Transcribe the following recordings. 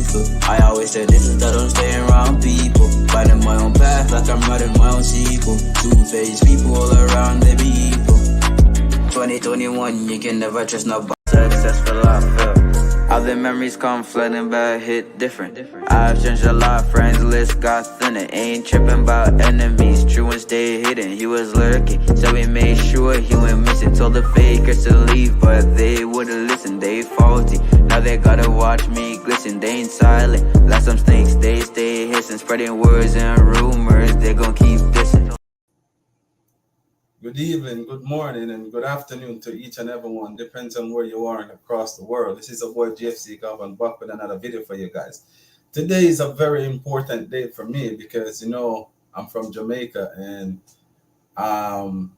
lethal. I always said this is that I'm staying around people. Finding my own path like I'm writing my own sequel. Two-faced people all around, they be evil. 2021, you can never trust nobody. Successful, I feel. All the memories come flooding back, hit different. I've changed a lot, friends list got thinner. Ain't tripping about enemies, true and stay hidden. He was lurking, so we made sure he went missing. Told the fakers to leave, but they wouldn't listen, they faulty. Now they gotta watch me glisten, they ain't silent. Like some snakes, they stay hissing. Spreading words and rumors, they gon' keep dissing. Good evening, good morning, and good afternoon to each and everyone. Depends on where you are and across the world. This is a boy GFC Garvan back with another video for you guys. Today is a very important day for me because I'm from Jamaica, and the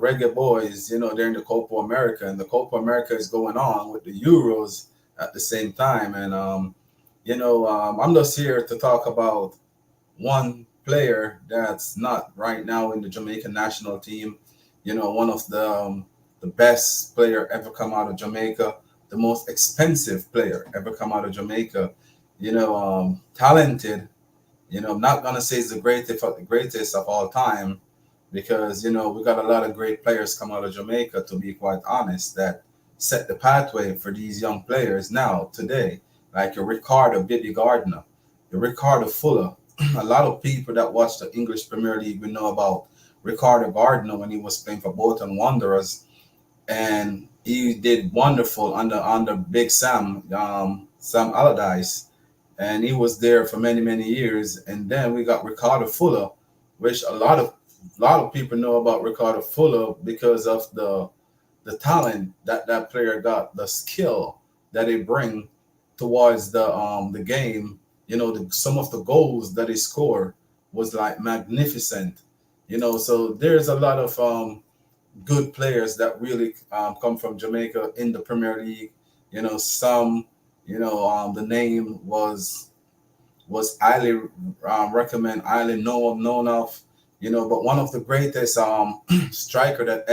reggae boys, they're in the Copa America, and the Copa America is going on with the Euros at the same time. And I'm just here to talk about one player that's not right now in the Jamaican national team. One of the best player ever come out of Jamaica, the most expensive player ever come out of Jamaica. Talented. I'm not gonna say he's the greatest of all time, because we got a lot of great players come out of Jamaica, to be quite honest, that set the pathway for these young players now today, like your Ricardo Baby Gardner, your Ricardo Fuller. A lot of people that watch the English Premier League will know about Ricardo Gardner when he was playing for Bolton Wanderers, and he did wonderful under Big Sam Allardyce, and he was there for many years. And then we got Ricardo Fuller, which a lot of people know about Ricardo Fuller because of the talent that player got, the skill that he bring towards the game. Some of the goals that he scored was like magnificent. So there's a lot of good players that really come from Jamaica in the Premier League. The name was highly recommended, highly known of. But one of the greatest striker that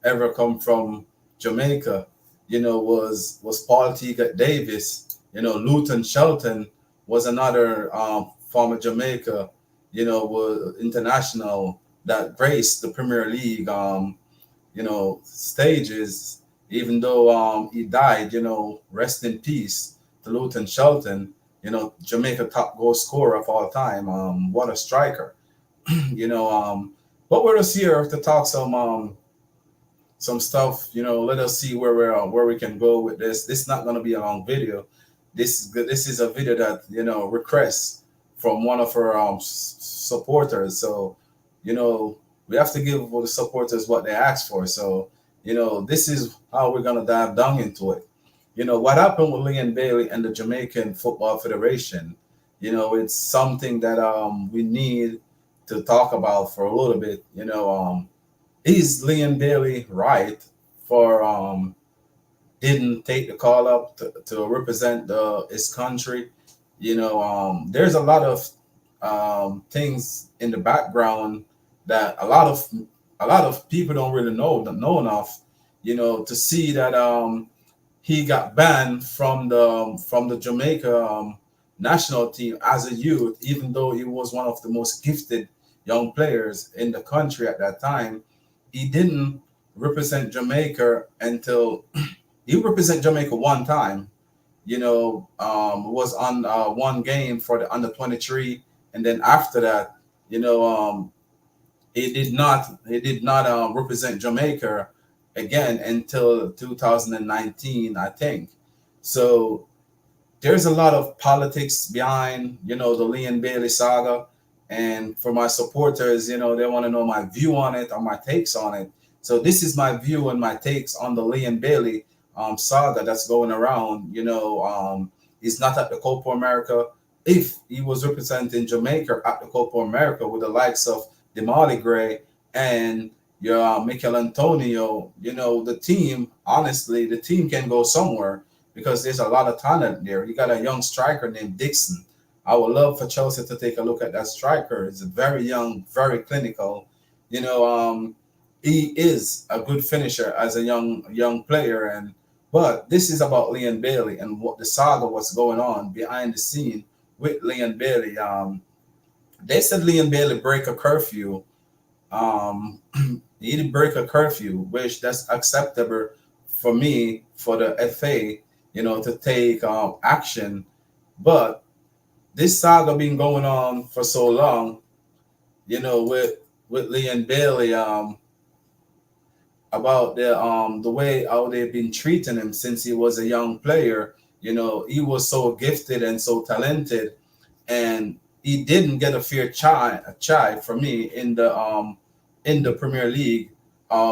ever come from Jamaica, was Paul Teagat Davis. Luton Shelton was another former Jamaica, was international that graced the Premier League, stages. Even though he died, rest in peace to Luton Shelton. Jamaica top goal scorer of all time. What a striker, But we're just here to talk some stuff. Let us see where we can go with this. This is not going to be a long video. This is a video that requests from one of our supporters. So we have to give the supporters what they asked for. So this is how we're gonna dive down into it. What happened with Leon Bailey and the Jamaican Football Federation. It's something that we need to talk about for a little bit. Is Leon Bailey right for didn't take the call up to represent his country? There's a lot of things in the background that a lot of people don't really know enough, to see that he got banned from the Jamaica national team as a youth, even though he was one of the most gifted young players in the country at that time. He didn't represent Jamaica until he represented Jamaica one time. Was on one game for the under 23, and then after that, he did not represent Jamaica again until 2019, I think. So there's a lot of politics behind the Leon Bailey saga, and for my supporters, they want to know my view on it or my takes on it. So this is my view and my takes on the Leon Bailey saga that's going around. He's not at the Copa America. If he was representing Jamaica at the Copa America with the likes of Demali Gray and your Mikel Antonio, the team, honestly, the team can go somewhere because there's a lot of talent there. You got a young striker named Dixon. I would love for Chelsea to take a look at that striker. He's very young, very clinical. He is a good finisher as a young player, But this is about Leon Bailey and what the saga, what's going on behind the scene with Leon Bailey. They said Leon Bailey break a curfew. Um, he did break a curfew, which that's acceptable for me for the FA, to take action. But this saga been going on for so long, with Leon Bailey, about the way how they've been treating him since he was a young player. He was so gifted and so talented, and he didn't get a fair try for me in the Premier League.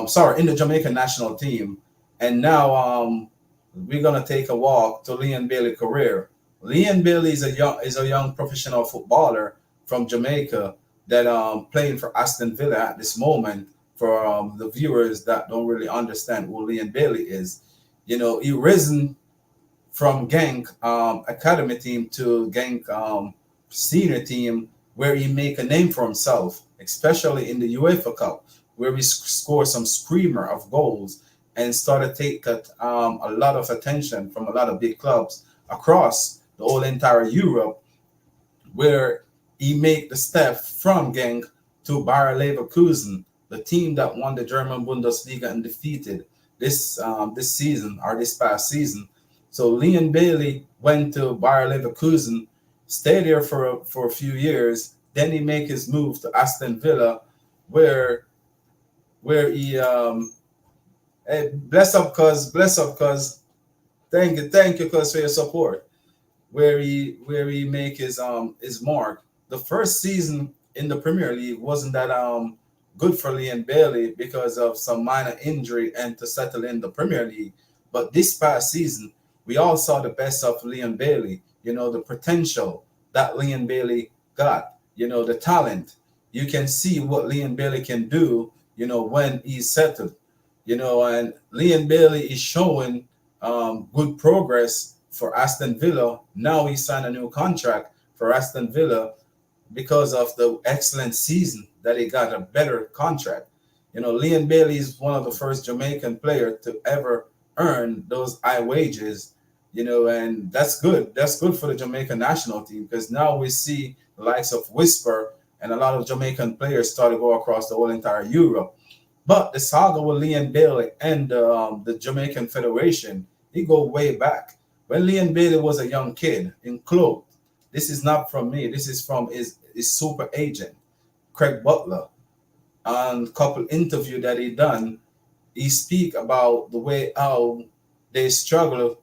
Sorry, in the Jamaican national team. And now we're gonna take a walk to Leon Bailey's career. Leon Bailey is a young professional footballer from Jamaica that playing for Aston Villa at this moment. For the viewers that don't really understand who Leon Bailey is, he risen from Genk academy team to Genk senior team, where he make a name for himself, especially in the UEFA Cup, where he scored some screamer of goals and started to take a lot of attention from a lot of big clubs across the whole entire Europe, where he made the step from Genk to Bayer Leverkusen, the team that won the German Bundesliga and defeated this season or this past season. So Leon Bailey went to Bayer Leverkusen, stayed there for a few years. Then he make his move to Aston Villa, where he hey, bless up, cuz thank you, cuz for your support. Where he make his mark. The first season in the Premier League wasn't that good for Leon Bailey because of some minor injury and to settle in the Premier League. But this past season, we all saw the best of Leon Bailey. The potential that Leon Bailey got. The talent. You can see what Leon Bailey can do. When he's settled. And Leon Bailey is showing good progress for Aston Villa. Now he signed a new contract for Aston Villa because of the excellent season that he got a better contract. Leon Bailey is one of the first Jamaican players to ever earn those high wages, and that's good. That's good for the Jamaican national team because now we see the likes of Whisper and a lot of Jamaican players start to go across the whole entire Europe. But the saga with Leon Bailey and the Jamaican Federation, he go way back. When Leon Bailey was a young kid in Cloak, this is not from me. This is from his super agent, Craig Butler. On a couple interview that he done, he speak about the way how they struggle,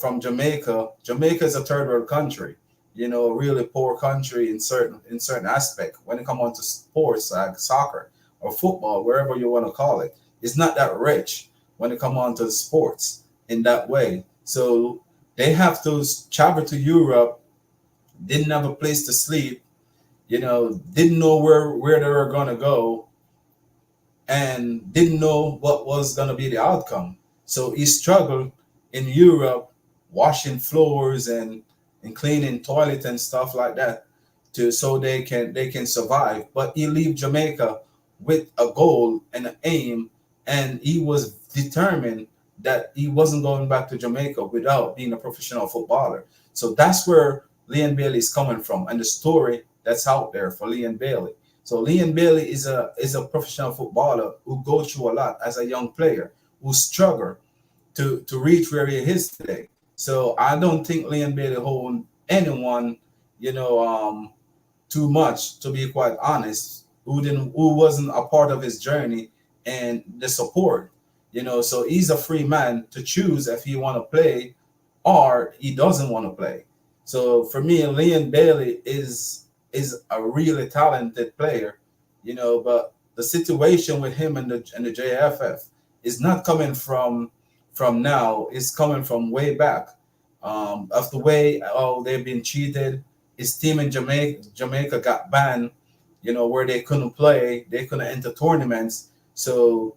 from Jamaica. Jamaica is a third world country, a really poor country in certain aspect. When it comes on to sports like soccer or football, wherever you want to call it, it's not that rich when it comes on to sports in that way. So they have to travel to Europe, didn't have a place to sleep, didn't know where they were going to go, and didn't know what was going to be the outcome. So he struggled in Europe, washing floors and cleaning toilets and stuff like that, so they can survive. But he leave Jamaica with a goal and an aim, and he was determined that he wasn't going back to Jamaica without being a professional footballer. So that's where Leon Bailey is coming from, and the story that's out there for Leon Bailey. So Leon Bailey is a professional footballer who goes through a lot as a young player, who struggled to reach where he is today. So I don't think Leon Bailey hold anyone, too much, to be quite honest, who wasn't a part of his journey and the support. So he's a free man to choose if he want to play or he doesn't want to play. So for me, Leon Bailey is a really talented player, but the situation with him and the JFF is not coming from now. It's coming from way back. Of the way they've been treated. His team in Jamaica got banned, where they couldn't play, they couldn't enter tournaments. So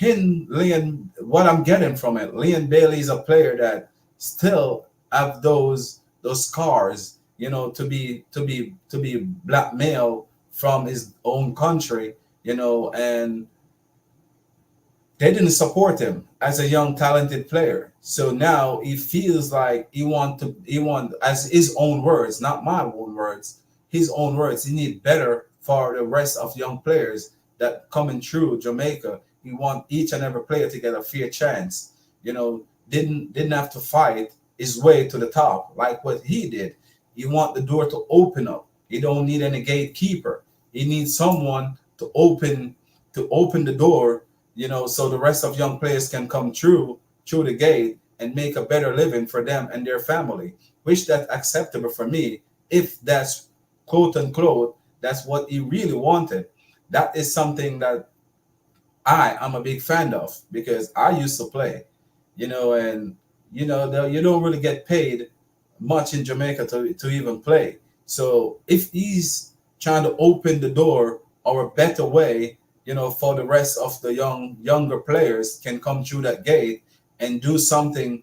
what I'm getting from it, Leon Bailey is a player that still have those scars, to be blackmailed from his own country, and they didn't support him as a young talented player. So now he feels like he want as his own words, not my own words, his own words. He need better for the rest of young players that coming through Jamaica. He want each and every player to get a fair chance. Didn't have to fight his way to the top like what he did. He want the door to open up. He don't need any gatekeeper. He needs someone to open the door, so the rest of young players can come through the gate and make a better living for them and their family, which that's acceptable for me if that's quote unquote that's what he really wanted. That is something that I am a big fan of because I used to play, and you don't really get paid much in Jamaica to even play. So if he's trying to open the door or a better way, for the rest of the younger players can come through that gate and do something,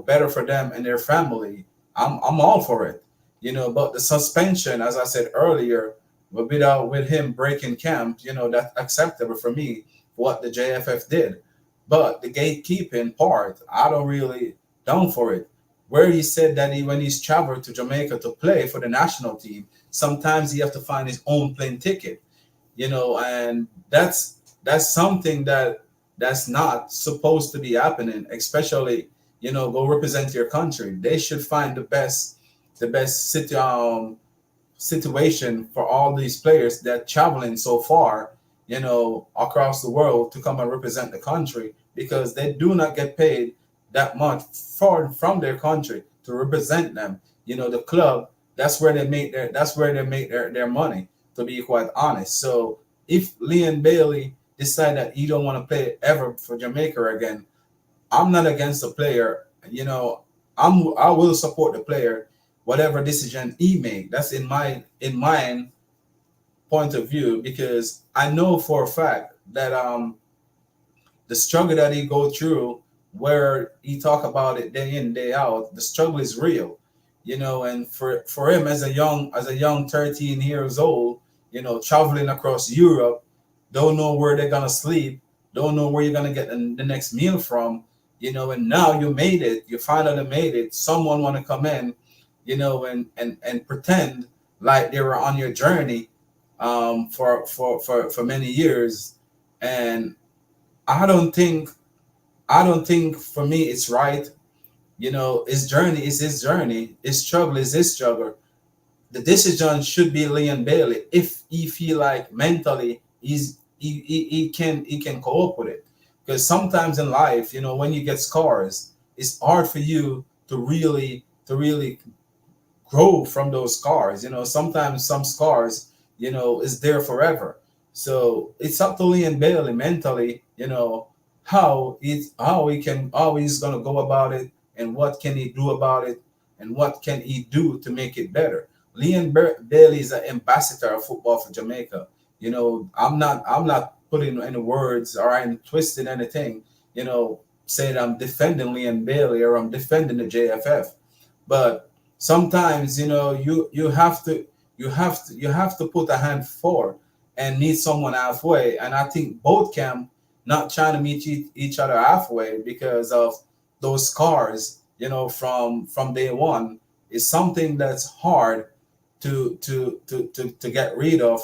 better for them and their family, I'm all for it. But the suspension, as I said earlier, with him breaking camp, that's acceptable for me, what the JFF did. But the gatekeeping part, I don't really down for it. Where he said that when he's traveled to Jamaica to play for the national team, sometimes he have to find his own plane ticket, and that's something that's not supposed to be happening, especially, go represent your country. They should find the best situation for all these players that traveling so far, across the world to come and represent the country because they do not get paid that much from their country to represent them. The club, that's where they make their money, to be quite honest. So if Leon Bailey decide that he don't want to play ever for Jamaica again, I'm not against the player. I will support the player, whatever decision he make. That's in my point of view because I know for a fact that the struggle that he go through, where he talk about it day in day out, the struggle is real. And for him as a young 13 years old, traveling across Europe, don't know where they're gonna sleep, don't know where you're gonna get the next meal from, and now you made it, you finally made it. Someone want to come in, and pretend like they were on your journey for many years. And I don't think for me it's right. His journey is his journey, his struggle is his struggle. The decision should be Leon Bailey if he feel like mentally he can cope with it. Because sometimes in life, when you get scars, it's hard for you to really grow from those scars. Sometimes some scars, is there forever. So it's up to Leon Bailey mentally, how he's gonna go about it and what can he do about it and what can he do to make it better. Bailey is an ambassador of football for Jamaica. I'm not putting any words or I'm twisting anything, saying I'm defending Leon Bailey or I'm defending the JFF. But sometimes, you have to put a hand forward and meet someone halfway. And I think both camp not trying to meet each other halfway because of those scars, from day one is something that's hard to get rid of,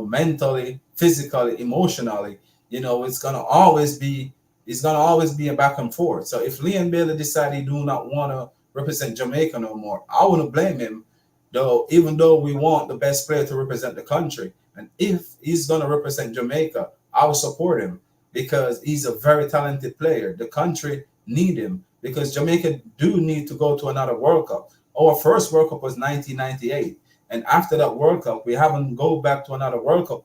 mentally, physically, emotionally. It's gonna always be a back and forth. So if Leon Bailey decided he do not want to represent Jamaica no more, I wouldn't blame him, though, even though we want the best player to represent the country. And if he's gonna represent Jamaica, I will support him because he's a very talented player. The country need him because Jamaica do need to go to another World Cup. Our first World Cup was 1998, and after that World Cup, we haven't go back to another World Cup.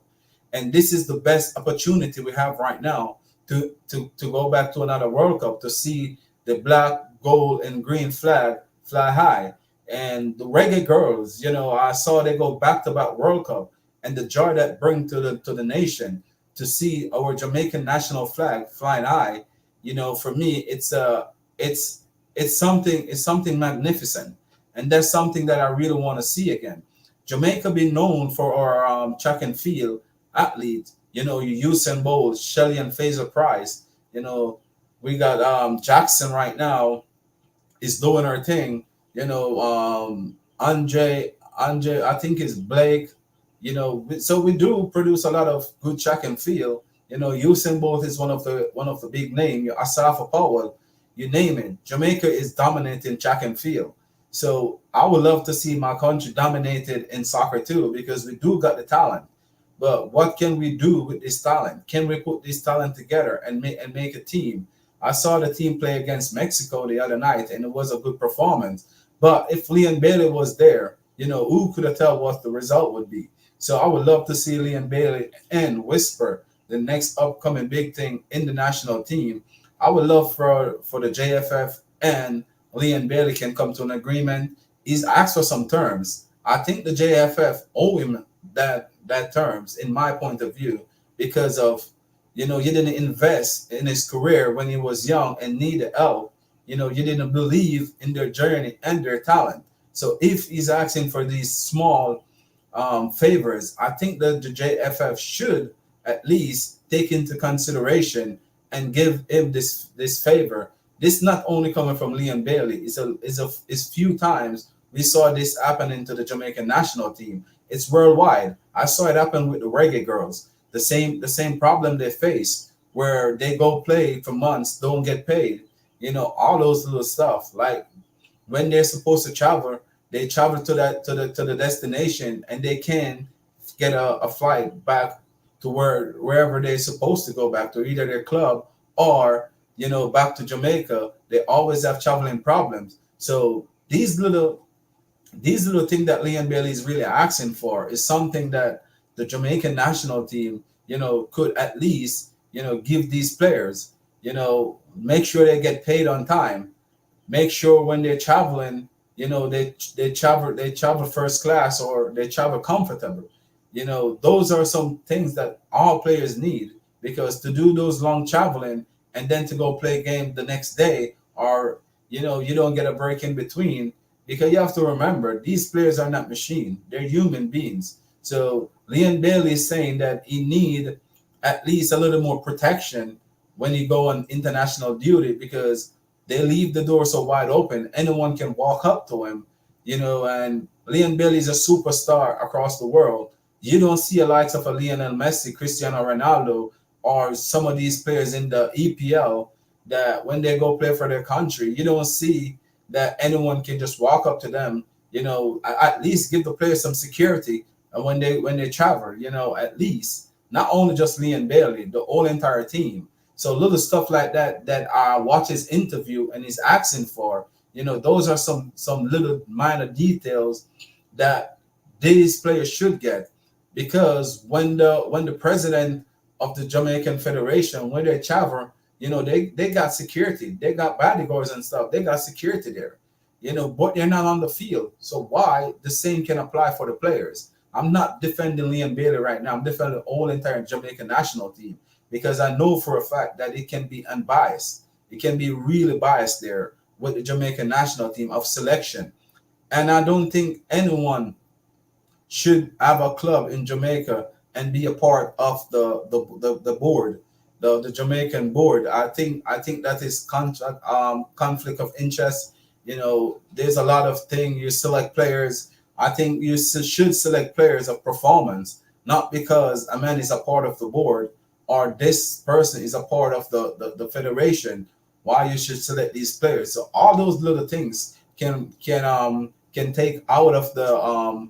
And this is the best opportunity we have right now to go back to another World Cup to see the black, gold, and green flag fly high. And the reggae girls, I saw they go back to back World Cup, and the joy that bring to the nation to see our Jamaican national flag flying high. For me, it's something magnificent, and that's something that I really want to see again. Jamaica been known for our track and field athletes, you Usain Bolt, Shelly and Fraser Price, You know, we got Jackson right now is doing her thing. You know, Andre, I think is Blake. You know, so we do produce a lot of good track and field. You know, Usain Bolt is one of the big name. Asafa Powell, you name it. Jamaica is dominant in track and field. So I would love to see my country dominated in soccer too, because we do got the talent. But what can we do with this talent? Can we put this talent together and make a team? I saw the team play against Mexico the other night, and it was a good performance. But if Leon Bailey was there, who could have tell what the result would be? So I would love to see Leon Bailey and Whisper, the next upcoming big thing in the national team. I would love for the JFF and Leon Bailey can come to an agreement. He's asked for some terms. I think the JFF owe him that terms, in my point of view, because of you didn't invest in his career when he was young and needed help. You didn't believe in their journey and their talent. So if he's asking for these small favors, I think that the JFF should at least take into consideration and give him this favor. This not only coming from Leon Bailey. It's few times we saw this happening to the Jamaican national team. It's worldwide. I saw it happen with the reggae girls. The same problem they face, where they go play for months, don't get paid. All those little stuff. Like when they're supposed to travel, they travel to the destination, and they can get a flight back to wherever they're supposed to go back to, either their club or back to Jamaica. They always have traveling problems. So these little things that Leon Bailey is really asking for is something that the Jamaican national team, could at least, give these players, make sure they get paid on time. Make sure when they're traveling, they travel first class, or they travel comfortable. Those are some things that all players need, because to do those long traveling and then to go play game the next day, or you don't get a break in between, because you have to remember, these players are not machine, they're human beings. So Leon Bailey is saying that he need at least a little more protection when he go on international duty, because they leave the door so wide open, anyone can walk up to him. And Leon Bailey is a superstar across the world. You don't see a likes of a Lionel Messi, Cristiano Ronaldo, or some of these players in the EPL, that when they go play for their country, you don't see that anyone can just walk up to them. At least give the players some security, and when they travel, at least not only just Leon Bailey, the whole entire team. So little stuff like that I watch his interview and he's asking for. Those are some little minor details that these players should get, because when the president of the Jamaican Federation, when they travel, they got security, they got bodyguards and stuff, they got security there, but they're not on the field. So why the same can apply for the players? I'm not defending Leon Bailey right now. I'm defending the whole entire Jamaican national team, because I know for a fact that it can be unbiased. It can be really biased there with the Jamaican national team of selection. And I don't think anyone should have a club in Jamaica and be a part of the board, the Jamaican board. I think that is conflict of interest. There's a lot of things. You select players. I think you should select players of performance, not because a man is a part of the board or this person is a part of the federation. Why you should select these players? So all those little things can take out of the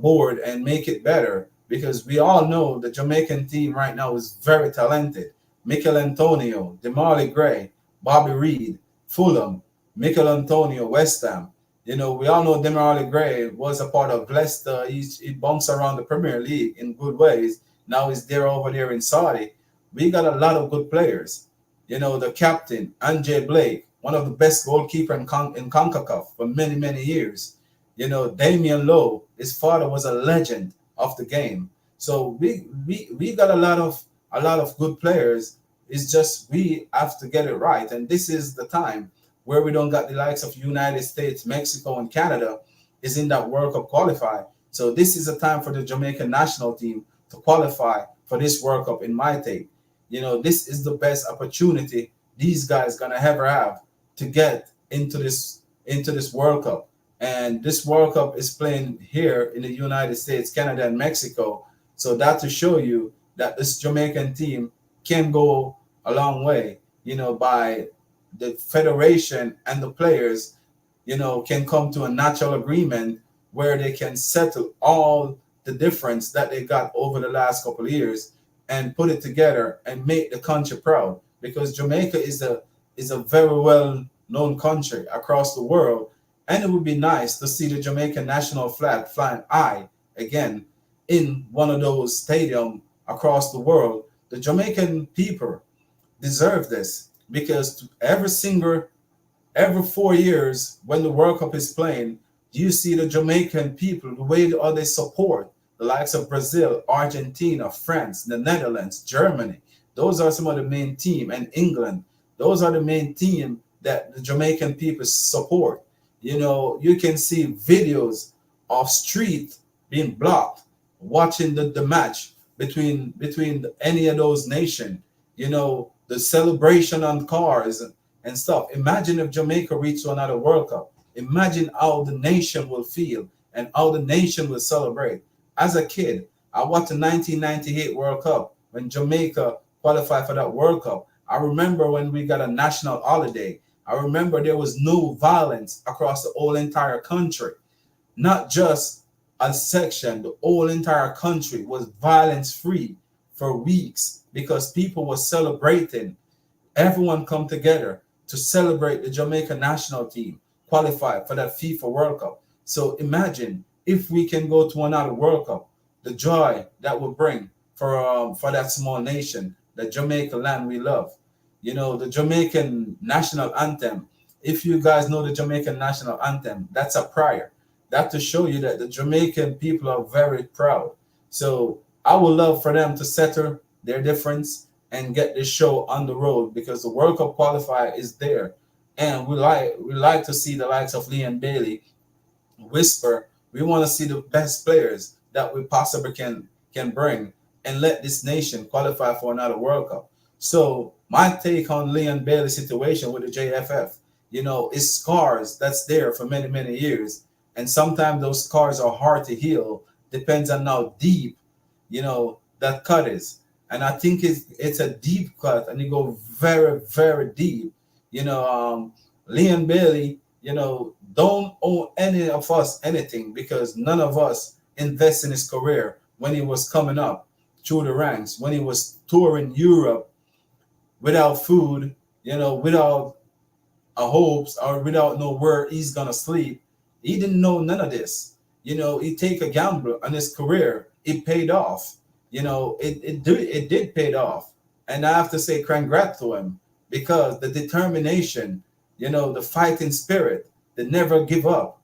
board and make it better, because we all know the Jamaican team right now is very talented. Mikel Antonio, Demarley Gray, Bobby Reed, Fulham, Mikel Antonio, West Ham. We all know Demarley Gray was a part of Leicester. He bumps around the Premier League in good ways. Now he's there over there in Saudi. We got a lot of good players. The captain, Andre Blake, one of the best goalkeeper in CONCACAF for many, many years. Damian Lowe, his father was a legend of the game. So we got a lot of good players. It's just we have to get it right. And this is the time where we don't got the likes of United States, Mexico, and Canada is in that World Cup qualify. So this is a time for the Jamaican national team to qualify for this World Cup, in my take. This is the best opportunity these guys gonna ever have to get into this World Cup. And this World Cup is playing here in the United States, Canada, and Mexico. So that to show you that this Jamaican team can go a long way, by the federation and the players, can come to a natural agreement where they can settle all the difference that they got over the last couple of years and put it together and make the country proud. Because Jamaica is a very well known country across the world, and it would be nice to see the Jamaican national flag flying high again in one of those stadiums across the world. The Jamaican people deserve this because every 4 years when the World Cup is playing, you see the Jamaican people, the way they support the likes of Brazil, Argentina, France, the Netherlands, Germany. Those are some of the main team, and England. Those are the main team that the Jamaican people support. You can see videos of street being blocked, watching the match between any of those nations. The celebration on cars and stuff. Imagine if Jamaica reached to another World Cup. Imagine how the nation will feel and how the nation will celebrate. As a kid, I watched the 1998 World Cup when Jamaica qualified for that World Cup. I remember when we got a national holiday. I remember there was no violence across the whole entire country. Not just a section, the whole entire country was violence free for weeks because people were celebrating. Everyone come together to celebrate the Jamaica national team qualify for that FIFA World Cup. So imagine if we can go to another World Cup, the joy that would bring for that small nation, the Jamaica land we love. The Jamaican national anthem. If you guys know the Jamaican national anthem, that's a prayer. That to show you that the Jamaican people are very proud. So I would love for them to settle their difference and get this show on the road because the World Cup qualifier is there. And we like to see the likes of Leon Bailey whisper, we want to see the best players that we possibly can bring and let this nation qualify for another World Cup. So my take on Leon Bailey's situation with the JFF, is scars that's there for many, many years. And sometimes those scars are hard to heal, depends on how deep, that cut is. And I think it's a deep cut and you go very, very deep. Leon Bailey, don't owe any of us anything because none of us invest in his career when he was coming up through the ranks, when he was touring Europe without food, without a hopes or without know where he's gonna sleep. He didn't know none of this. He take a gamble on his career. It paid off. It did pay off. And I have to say congrats to him because the determination, the fighting spirit, the never give up,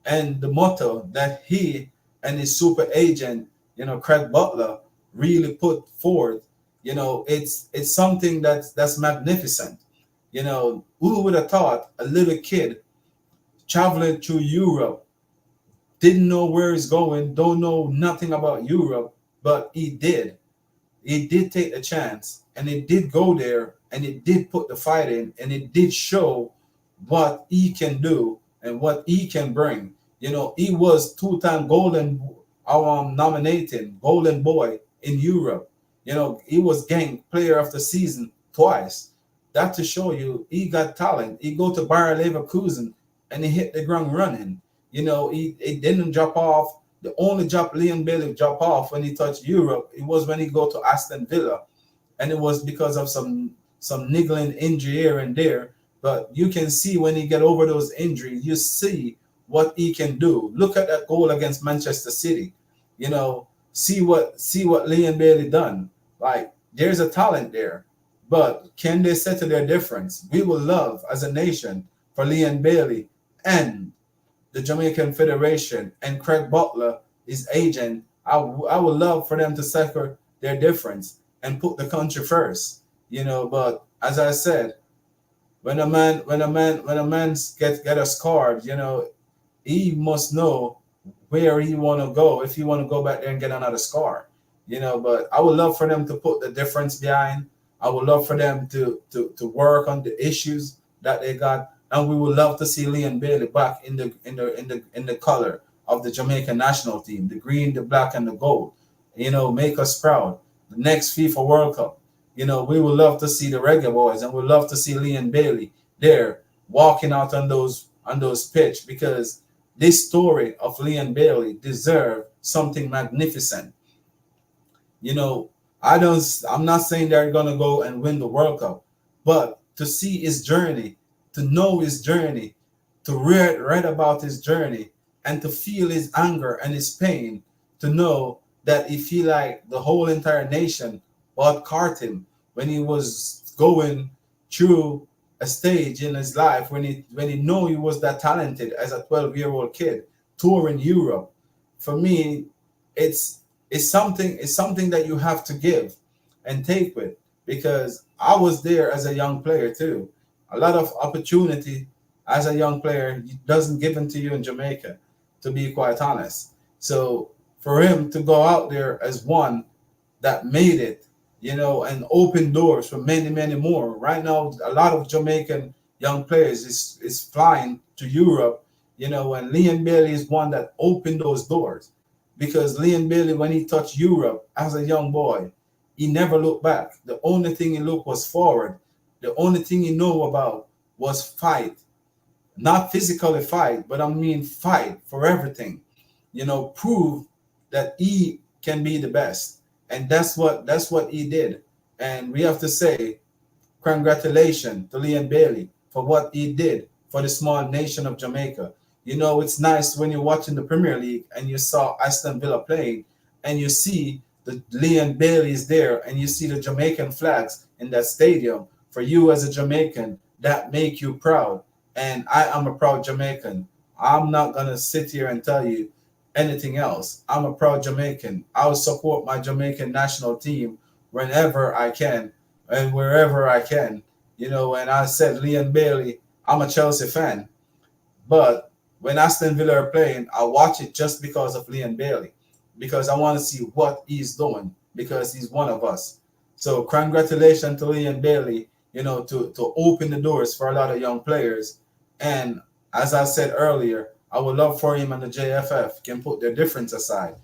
and the motto that he and his super agent, Craig Butler, really put forth, it's something that's magnificent. Who would have thought a little kid traveling through Europe, didn't know where he's going, don't know nothing about Europe, but he did. He did take the chance, and he did go there, and he did put the fight in, and it did show what he can do and what he can bring. He was two-time nominated Golden Boy in Europe. He was gang player of the season twice. That to show you he got talent. He go to Bayer Leverkusen and he hit the ground running. He didn't drop off. The only drop Leon Bailey drop off when he touched Europe, it was when he go to Aston Villa. And it was because of some niggling injury here and there. But you can see when he get over those injuries, you see what he can do. Look at that goal against Manchester City. See what Leon Bailey done. Like, there's a talent there. But can they settle their difference? We will love as a nation for Leon Bailey and the Jamaican Federation and Craig Butler, his agent. I would love for them to settle their difference and put the country first. But as I said, when a man get a scar, he must know where he want to go if he want to go back there and get another scar. But I would love for them to put the difference behind. I would love for them to work on the issues that they got, and we would love to see Leon Bailey back in the color of the Jamaican national team, the green, the black, and the gold. Make us proud. The next FIFA World Cup, we would love to see the Reggae Boys, and we'd love to see Leon Bailey there walking out on those pitch, because this story of Leon Bailey deserve something magnificent. You know, I'm not saying they're gonna go and win the World Cup, but to see his journey, to know his journey, to read about his journey, and to feel his anger and his pain, to know that he feel like the whole entire nation bought cart him when he was going through a stage in his life, when he knew he was that talented as a 12-year-old kid touring Europe. For me, it's it's something that you have to give and take with, because I was there as a young player too. A lot of opportunity as a young player doesn't given to you in Jamaica, to be quite honest. So for him to go out there as one that made it, and open doors for many, many more. Right now, a lot of Jamaican young players is flying to Europe, and Leon Bailey is one that opened those doors. Because Leon Bailey, when he touched Europe as a young boy, he never looked back. The only thing he looked was forward. The only thing he knew about was fight. Not physically fight, but I mean fight for everything. Prove that he can be the best. And that's what he did. And we have to say congratulations to Leon Bailey for what he did for the small nation of Jamaica. It's nice when you're watching the Premier League and you saw Aston Villa playing, and you see the Leon Bailey is there, and you see the Jamaican flags in that stadium. For you as a Jamaican, that make you proud. And I am a proud Jamaican. I'm not going to sit here and tell you anything else. I'm a proud Jamaican. I will support my Jamaican national team whenever I can and wherever I can. And I said Leon Bailey, I'm a Chelsea fan. But when Aston Villa are playing, I watch it just because of Leon Bailey, because I want to see what he's doing, because he's one of us. So congratulations to Leon Bailey, to open the doors for a lot of young players. And as I said earlier, I would love for him and the JFF can put their difference aside.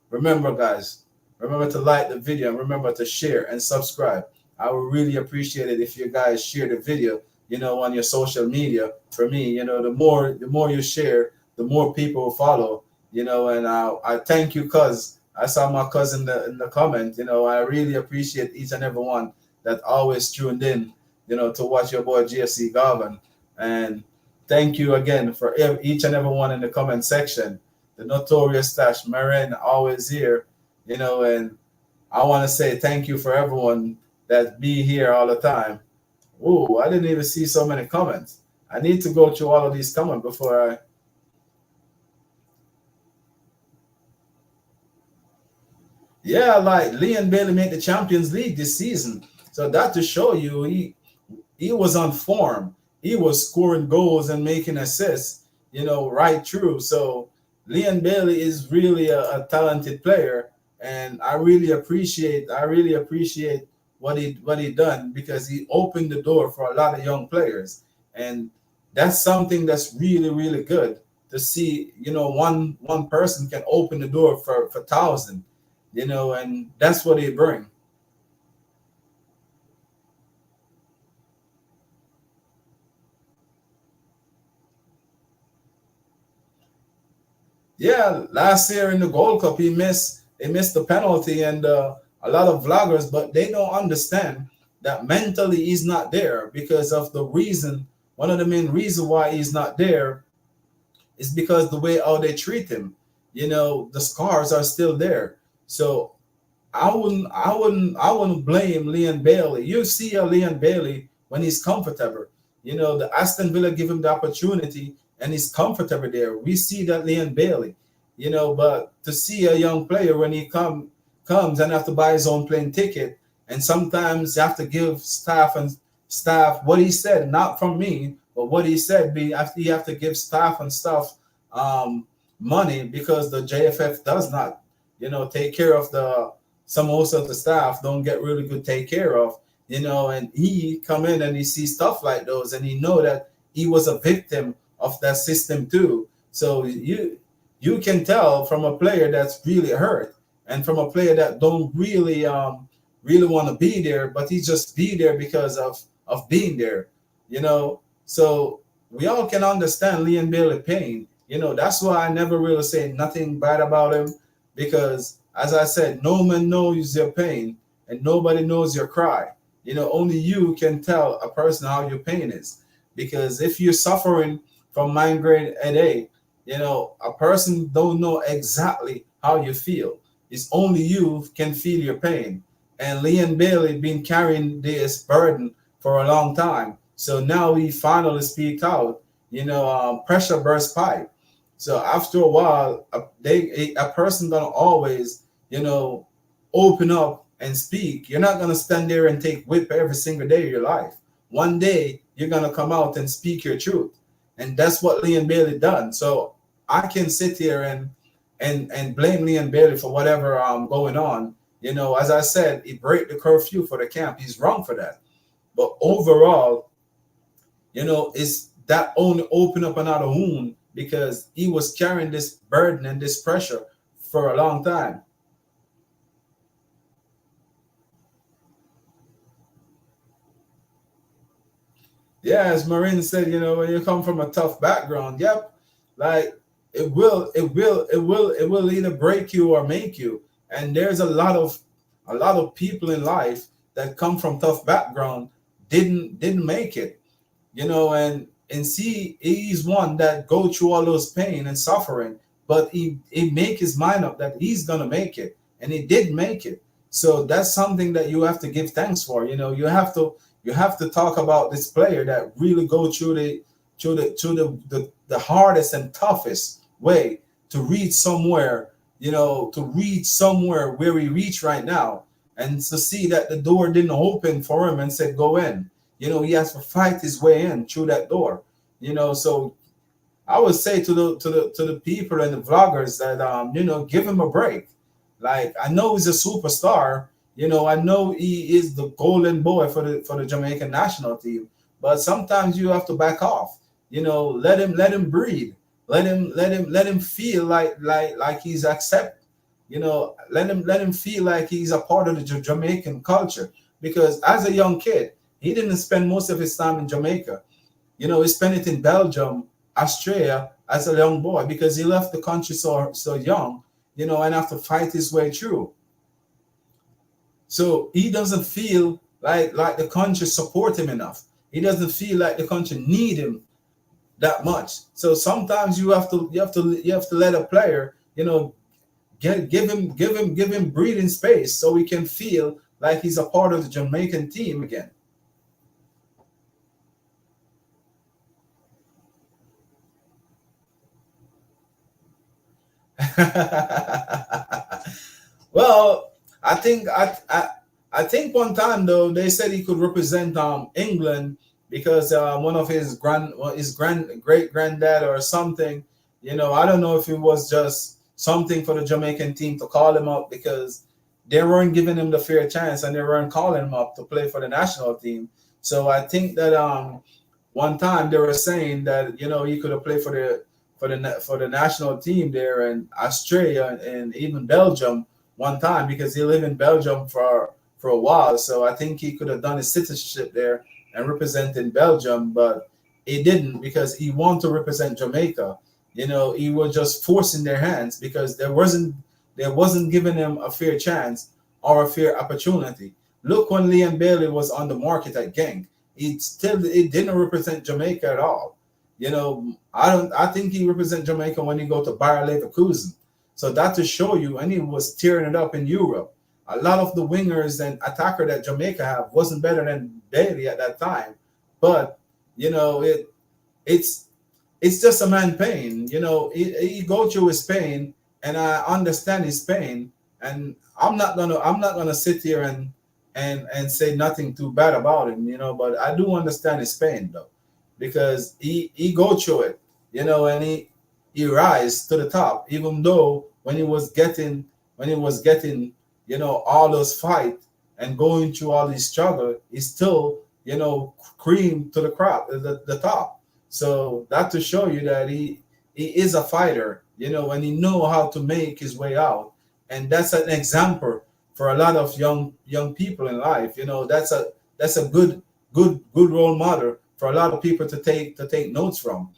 Remember, guys, remember to like the video, and remember to share and subscribe. I would really appreciate it if you guys share the video, on your social media. For me, the more you share, the more people will follow, and I thank you, cuz I saw my cousin in the comment. I really appreciate each and every one that always tuned in, to watch your boy GFC Garvan. And thank you again for each and every one in the comment section. The notorious Stash Marin always here, and I want to say thank you for everyone that be here all the time. Oh, I didn't even see so many comments. I need to go through all of these comments before I. Yeah, like Leon Bailey made the Champions League this season. So that to show you he was on form. He was scoring goals and making assists, right through. So Leon Bailey is really a talented player, and I really appreciate what he done, because he opened the door for a lot of young players. And that's something that's really, really good to see. One person can open the door for thousand, and that's what he bring. Yeah, last year in the Gold Cup, he missed the penalty, and a lot of vloggers, but they don't understand that mentally he's not there because of the reason. One of the main reasons why he's not there is because the way how they treat him. The scars are still there. So I wouldn't blame Leon Bailey. You see a Leon Bailey when he's comfortable. The Aston Villa give him the opportunity and he's comfortable there. We see that Leon Bailey, but to see a young player when he comes and have to buy his own plane ticket, and sometimes you have to give staff what he said, not from me, but what he said. You have to give staff and stuff money, because the JFF does not, take care of most of the staff don't get really good take care of. and he come in and he see stuff like those, and he know that he was a victim of that system too. So you can tell from a player that's really hurt, and from a player that don't really want to be there, but he just be there because of being there, So we all can understand Leon Bailey pain. That's why I never really say nothing bad about him, because as I said, no man knows your pain and nobody knows your cry. Only you can tell a person how your pain is. Because if you're suffering from migraine headache, a person don't know exactly how you feel. It's only you can feel your pain. And Leon Bailey been carrying this burden for a long time. So now he finally speak out, pressure burst pipe. So after a while, a person gonna always, open up and speak. You're not gonna stand there and take whip every single day of your life. One day you're gonna come out and speak your truth, and that's what Leon Bailey done. So I can sit here and blame Leon Bailey for whatever going on. As I said, he break the curfew for the camp. He's wrong for that. But overall, it's that only open up another wound, because he was carrying this burden and this pressure for a long time. Yeah, as Marin said, when you come from a tough background, yep, like it will either break you or make you. And there's a lot of people in life that come from tough background didn't make it, and see, he's one that go through all those pain and suffering, but he make his mind up that he's gonna make it, and he did make it. So that's something that you have to give thanks for. You have to talk about this player that really go through the hardest and toughest way to reach somewhere, where he reached right now, and to see that the door didn't open for him and said go in. He has to fight his way in through that door. So I would say to the people and the vloggers that give him a break. Like, I know he's a superstar. I know he is the golden boy for the Jamaican national team. But sometimes you have to back off. Let him breathe. Let him feel like he's accepted. Let him feel like he's a part of the Jamaican culture. Because as a young kid, he didn't spend most of his time in Jamaica. He spent it in Belgium, Australia as a young boy, because he left the country so young, and have to fight his way through. So he doesn't feel like the country support him enough. He doesn't feel like the country need him that much. So sometimes you have to let a player, give him breathing space so he can feel like he's a part of the Jamaican team again. Well, I think one time though they said he could represent England, because one of his great granddad or something. I don't know if it was just something for the Jamaican team to call him up, because they weren't giving him the fair chance and they weren't calling him up to play for the national team. So I think that one time they were saying that he could have played for the national team there in Australia and even Belgium one time, because he lived in Belgium for a while. So I think he could have done his citizenship there and represented Belgium, but he didn't, because he wanted to represent Jamaica. He was just forcing their hands, because there wasn't giving him a fair chance or a fair opportunity. Look, when Leon Bailey was on the market at Genk, it didn't represent Jamaica at all. I think he represent Jamaica when he go to Bayer Leverkusen. So that to show you, and he was tearing it up in Europe. A lot of the wingers and attacker that Jamaica have wasn't better than Bailey at that time. But it's just a man pain. He go through his pain, and I understand his pain. And I'm not gonna sit here and say nothing too bad about him. But I do understand his pain though, because he go through it. And he rise to the top, even though when he was getting all those fight, and going through all these struggle, is still, cream to the crop, the top. So that to show you that he is a fighter, and he know how to make his way out. And that's an example for a lot of young people in life. That's a good role model for a lot of people to take notes from,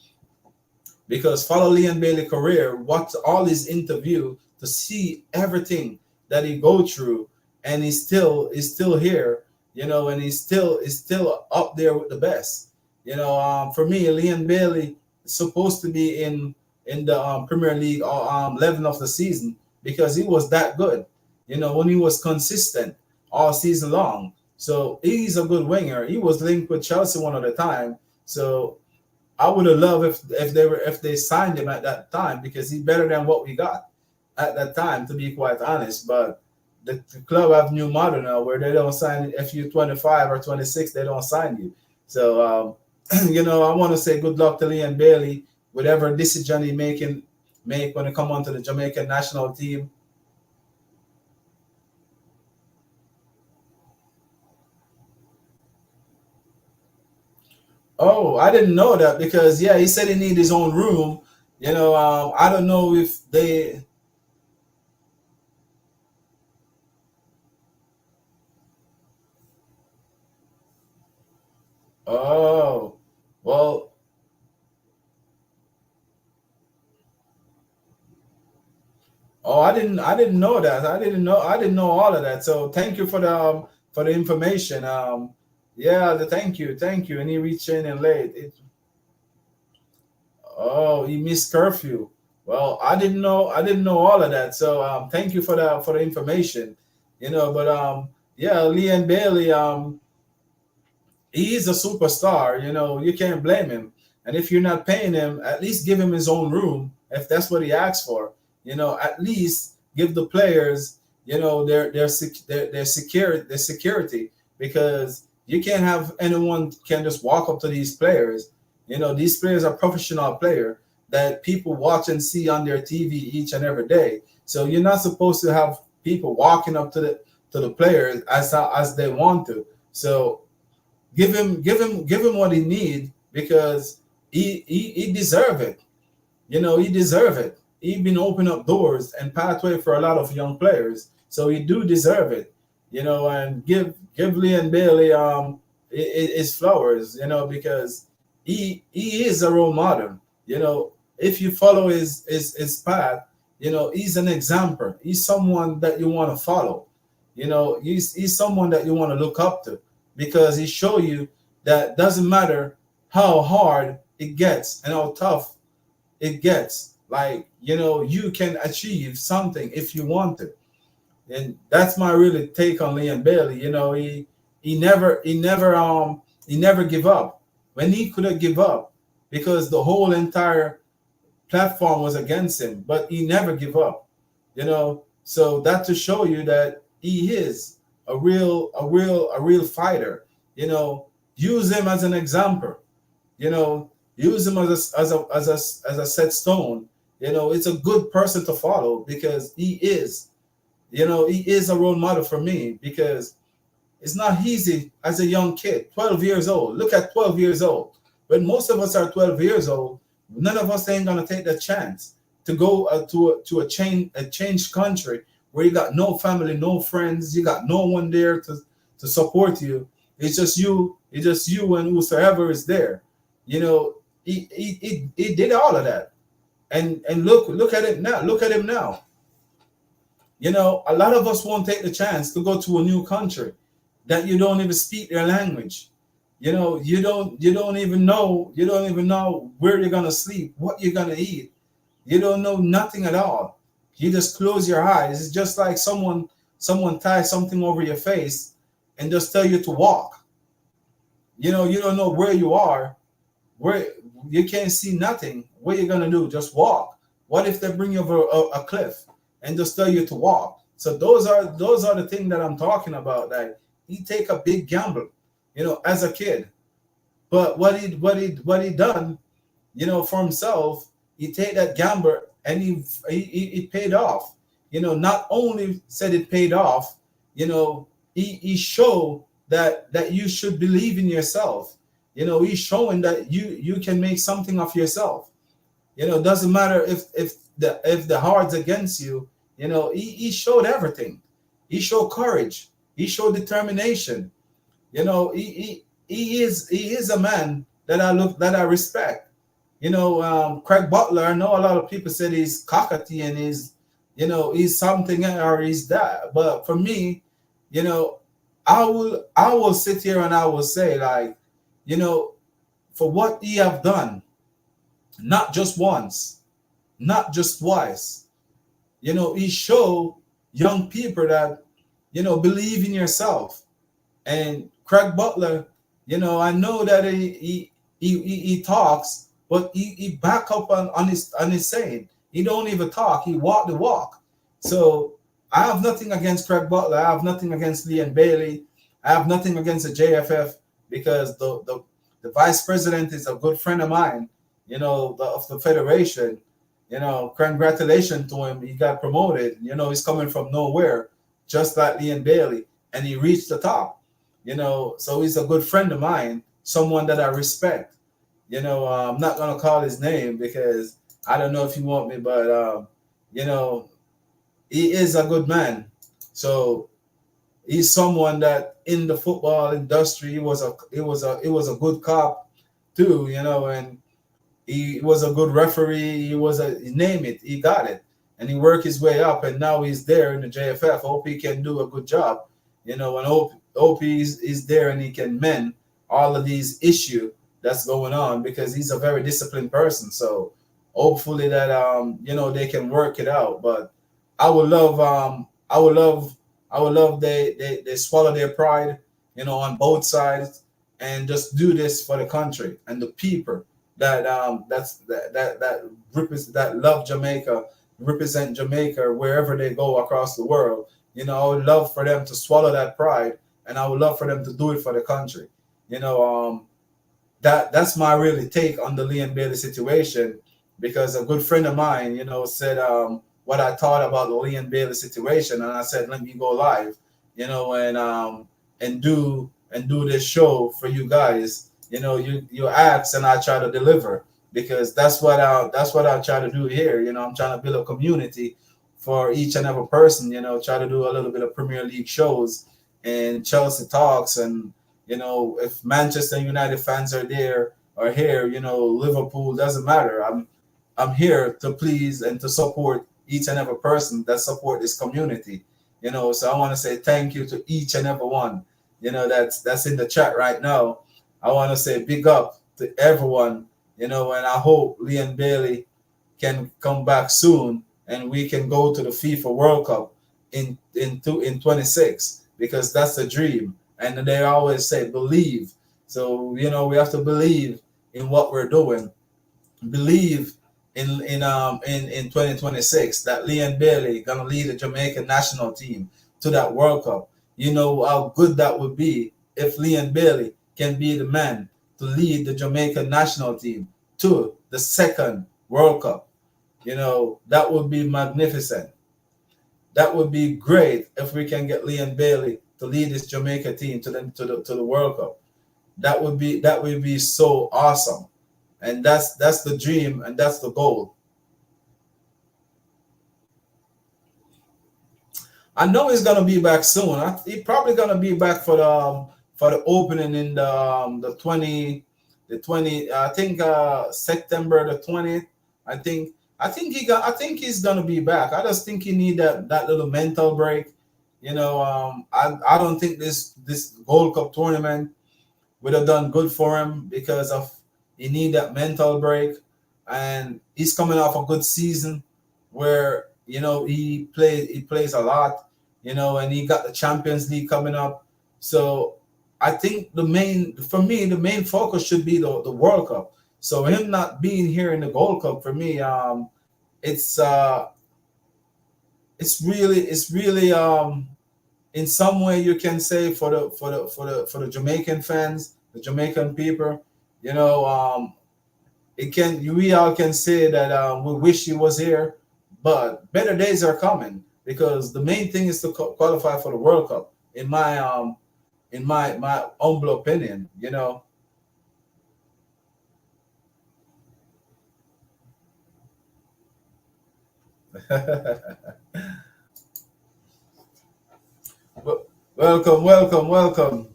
because follow Leon Bailey career, watch all his interview to see everything that he go through, and he's still here, and he's still up there with the best. For me, Leon Bailey is supposed to be in the Premier League 11 of the season, because he was that good. When he was consistent all season long. So he's a good winger. He was linked with Chelsea one at a time. So I would have loved if they signed him at that time, because he's better than what we got at that time, to be quite honest. But the club have new model now, where they don't sign, if you're 25 or 26, they don't sign you. So I want to say good luck to Leon Bailey, whatever decision he make when he come onto the Jamaican national team. Oh, I didn't know that, because yeah, he said he need his own room. I don't know if they. Oh, well. Oh, I didn't know that. I didn't know all of that. So thank you for the information. Yeah, thank you. And he reached in and late. Oh, he missed curfew. Well, I didn't know all of that. So thank you for the information. But yeah, Leon Bailey, he's a superstar. You can't blame him. And if you're not paying him, at least give him his own room if that's what he asked for. At least give the players, their security, because you can't have anyone can just walk up to these players. These players are professional player that people watch and see on their TV each and every day. So you're not supposed to have people walking up to the players as they want to. So give him what he need, because he deserve it. He deserve it. He been opening up doors and pathway for a lot of young players, so he do deserve it. And give Leon Bailey his flowers. Because he is a role model. If you follow his path, he's an example. He's someone that you want to follow. He's someone that you want to look up to, because he show you that doesn't matter how hard it gets and how tough it gets. Like, you can achieve something if you want to. And that's my really take on Leon Bailey. He never give up when he could have give up, because the whole entire platform was against him, but he never give up. So that to show you that he is a real fighter. Use him as an example. Use him as a set stone. It's a good person to follow, because he is a role model for me, because it's not easy as a young kid, 12 years old. Look at 12 years old. When most of us are 12 years old, none of us ain't gonna take the chance to go to a changed country, where you got no family, no friends, you got no one there to support you. It's just you and whosoever is there. He did all of that. And look at it now. Look at him now. A lot of us won't take the chance to go to a new country that you don't even speak their language. You don't even know where you're gonna sleep, what you're gonna eat. You don't know nothing at all. You just close your eyes. It's just like someone ties something over your face and just tell you to walk. You don't know where you are, where you can't see nothing. What you gonna do? Just walk. What if they bring you over a cliff and just tell you to walk? So those are the things that I'm talking about. That he take a big gamble, as a kid. But what he done, for himself, he take that gamble, and he paid off. Not only said it paid off, you know, he show that you should believe in yourself. He's showing that you can make something of yourself. It doesn't matter if the odds against you. He showed everything. He showed courage. He showed determination. He is a man that I respect. Craig Butler. I know a lot of people said he's cockatoo and he's something or he's that. But for me, you know, I will sit here and I will say, like, for what he have done, not just once, not just twice. He show young people that believe in yourself. And Craig Butler, I know that he talks, but he back up on his saying. He don't even talk. He walk the walk. So I have nothing against Craig Butler. I have nothing against Leon Bailey. I have nothing against the JFF because the vice president is a good friend of mine. Of the federation. Congratulations to him. He got promoted. He's coming from nowhere, just like Leon Bailey, and he reached the top. So he's a good friend of mine, someone that I respect. I'm not gonna call his name because I don't know if you want me, but he is a good man. So he's someone that in the football industry he was a good cop too, and he was a good referee. Name it, he got it, and he worked his way up, and now he's there in the JFF. Hope he can do a good job, and hope he's there and he can mend all of these issues that's going on because he's a very disciplined person. So hopefully that they can work it out. But I would love they swallow their pride, on both sides, and just do this for the country and the people that love Jamaica, represent Jamaica wherever they go across the world. I would love for them to swallow that pride, and I would love for them to do it for the country. That's my really take on the Leon Bailey situation, because a good friend of mine, said what I thought about the Leon Bailey situation, and I said, let me go live, and do this show for you guys. You ask and I try to deliver, because that's what I try to do here. I'm trying to build a community for each and every person. Try to do a little bit of Premier League shows and Chelsea talks, and if Manchester United fans are there or here, Liverpool, doesn't matter. I'm here to please and to support each and every person that support this community. So I want to say thank you to each and every one. That's in the chat right now. I want to say big up to everyone, and I hope Leon Bailey can come back soon and we can go to the FIFA World Cup in 26, because that's the dream. And they always say believe. So we have to believe in what we're doing. Believe in 2026 that Leon Bailey gonna lead the Jamaican national team to that World Cup. How good that would be if Leon Bailey can be the man to lead the Jamaican national team to the second World Cup. That would be magnificent. That would be great if we can get Leon Bailey to lead this Jamaica team to the World Cup. That would be so awesome. And that's the dream and that's the goal. I know he's gonna be back soon. He's probably gonna be back for the opening in the 20 I think September the 20th. I think he's gonna be back. I just think he need that little mental break. I don't think this Gold Cup tournament would have done good for him, because of he need that mental break, and he's coming off a good season where he plays a lot, and he got the Champions League coming up. So I think the main focus should be the World Cup. So him not being here in the Gold Cup, for me, it's really in some way you can say for the Jamaican fans, the Jamaican people, we all can say that we wish he was here, but better days are coming, because the main thing is to qualify for the World Cup. in my humble opinion, you know. Welcome, welcome, welcome.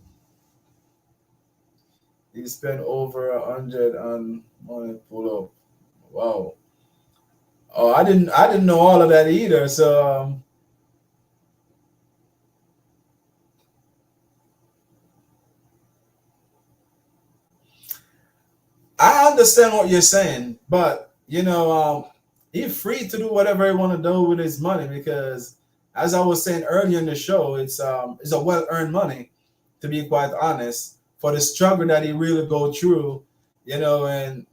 He spent over 100 on money pull up. Wow. Oh, I didn't know all of that either. So I understand what you're saying, but you know, he's free to do whatever he want to do with his money because, as I was saying earlier in the show, it's a well earned money, to be quite honest, for the struggle that he really go through, you know, and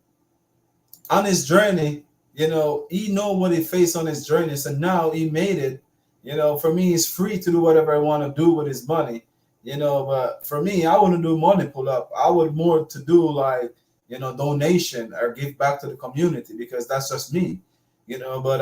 on his journey, you know, he know what he faced on his journey, so now he made it. You know, for me, he's free to do whatever I want to do with his money. You know, but for me, I wouldn't do money pull up. I would more to do like, you know, donation or give back to the community because that's just me. You know, but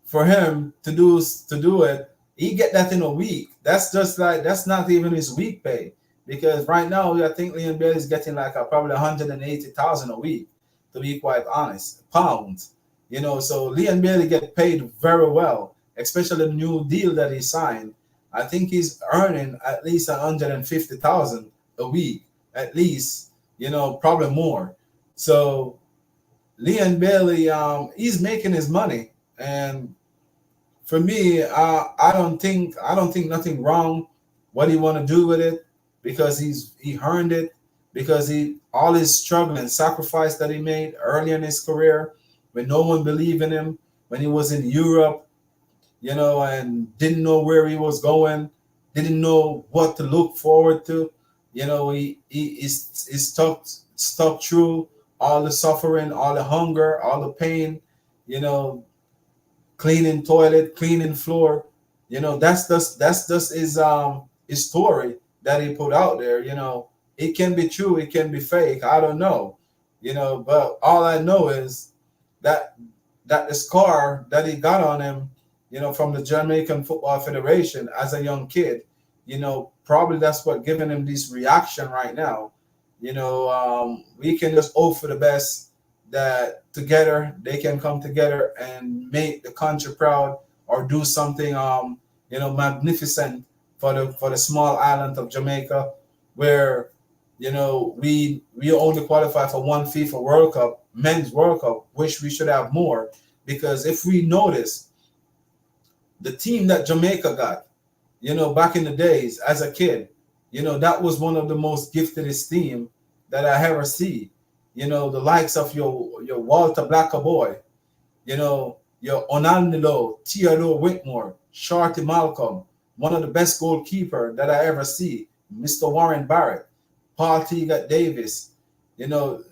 for him to do it, he get that in a week. That's just like that's not even his week pay because right now I think Leon Bailey is getting like probably 180,000 a week, to be quite honest, pounds. You know, so Leon Bailey get paid very well, especially the new deal that he signed. I think he's earning at least 150,000 a week, at least. You know, probably more. So Leon Bailey, he's making his money, and for me, I don't think nothing wrong what he want to do with it because he earned it because he all his struggle and sacrifice that he made early in his career when no one believed in him when he was in Europe, you know, and didn't know where he was going, didn't know what to look forward to. You know, he stuck through all the suffering, all the hunger, all the pain, you know, cleaning toilet, cleaning floor. You know, that's just his story that he put out there. You know, it can be true, it can be fake. I don't know. You know, but all I know is that the scar that he got on him, you know, from the Jamaican Football Federation as a young kid, you know, probably that's what giving him this reaction right now. You know, we can just hope for the best that together they can come together and make the country proud or do something you know magnificent for the small island of Jamaica where you know we only qualify for one FIFA World Cup, men's World Cup, which we should have more because if we notice the team that Jamaica got, you know, back in the days as a kid, you know, that was one of the most giftedest team that I ever see. You know, the likes of your Walter Blacker boy, you know, your Onandilo, Theodore Whitmore, Shorty Malcolm, one of the best goalkeeper that I ever see, Mr. Warren Barrett, Paul Teagat Davis, you know,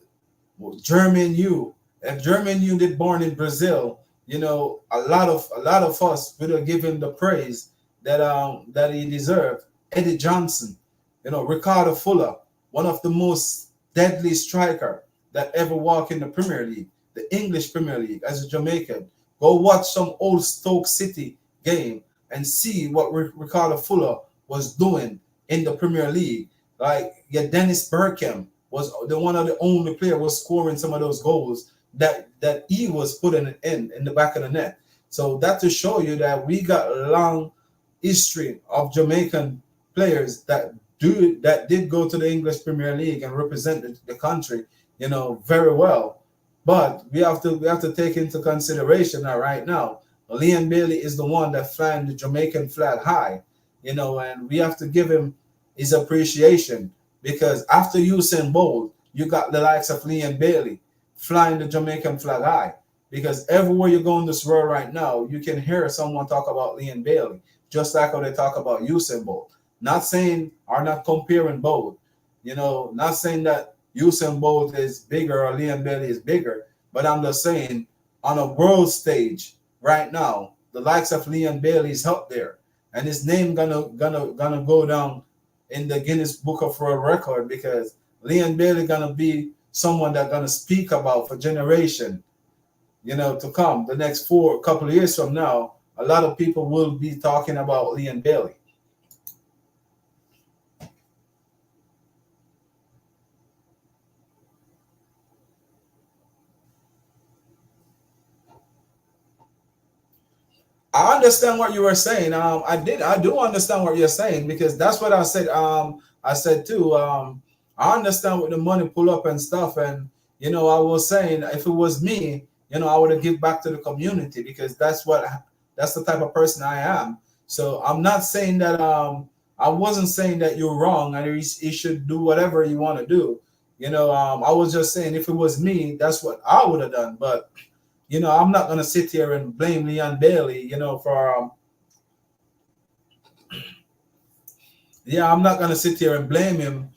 German you. If German you did born in Brazil, you know, a lot of us would have given him the praise that he deserved. Eddie Johnson, you know, Ricardo Fuller, one of the most deadly striker that ever walked in the Premier League, the English Premier League as a Jamaican. Go watch some old Stoke City game and see what Ricardo Fuller was doing in the Premier League. Like yeah, Dennis Bergkamp was the one of the only player was scoring some of those goals that he was putting it in the back of the net. So that to show you that we got a long history of Jamaican players that did go to the English Premier League and represent the country, you know, very well. But we have to take into consideration that right now, Leon Bailey is the one that flying the Jamaican flag high, you know, and we have to give him his appreciation because after Usain Bolt, you got the likes of Leon Bailey flying the Jamaican flag high. Because everywhere you go in this world right now, you can hear someone talk about Leon Bailey, just like how they talk about Usain Bolt. Not saying or not comparing both, you know, not saying that Usain Bolt is bigger or Leon Bailey is bigger, but I'm just saying on a world stage right now, the likes of Leon Bailey is up there, and his name gonna go down in the Guinness Book of World Record because Leon Bailey gonna be someone that gonna speak about for generation, you know, to come. The next four couple of years from now, a lot of people will be talking about Leon Bailey. I understand what you were saying. I do understand what you're saying because that's what I said. I said too. I understand with the money pull up and stuff, and I was saying if it was me, I would have give back to the community because that's the type of person I am. So I'm not saying that. I wasn't saying that you're wrong and you should do whatever you want to do. I was just saying if it was me, that's what I would have done. But I'm not gonna sit here and blame Leon Bailey, for I'm not gonna sit here and blame him.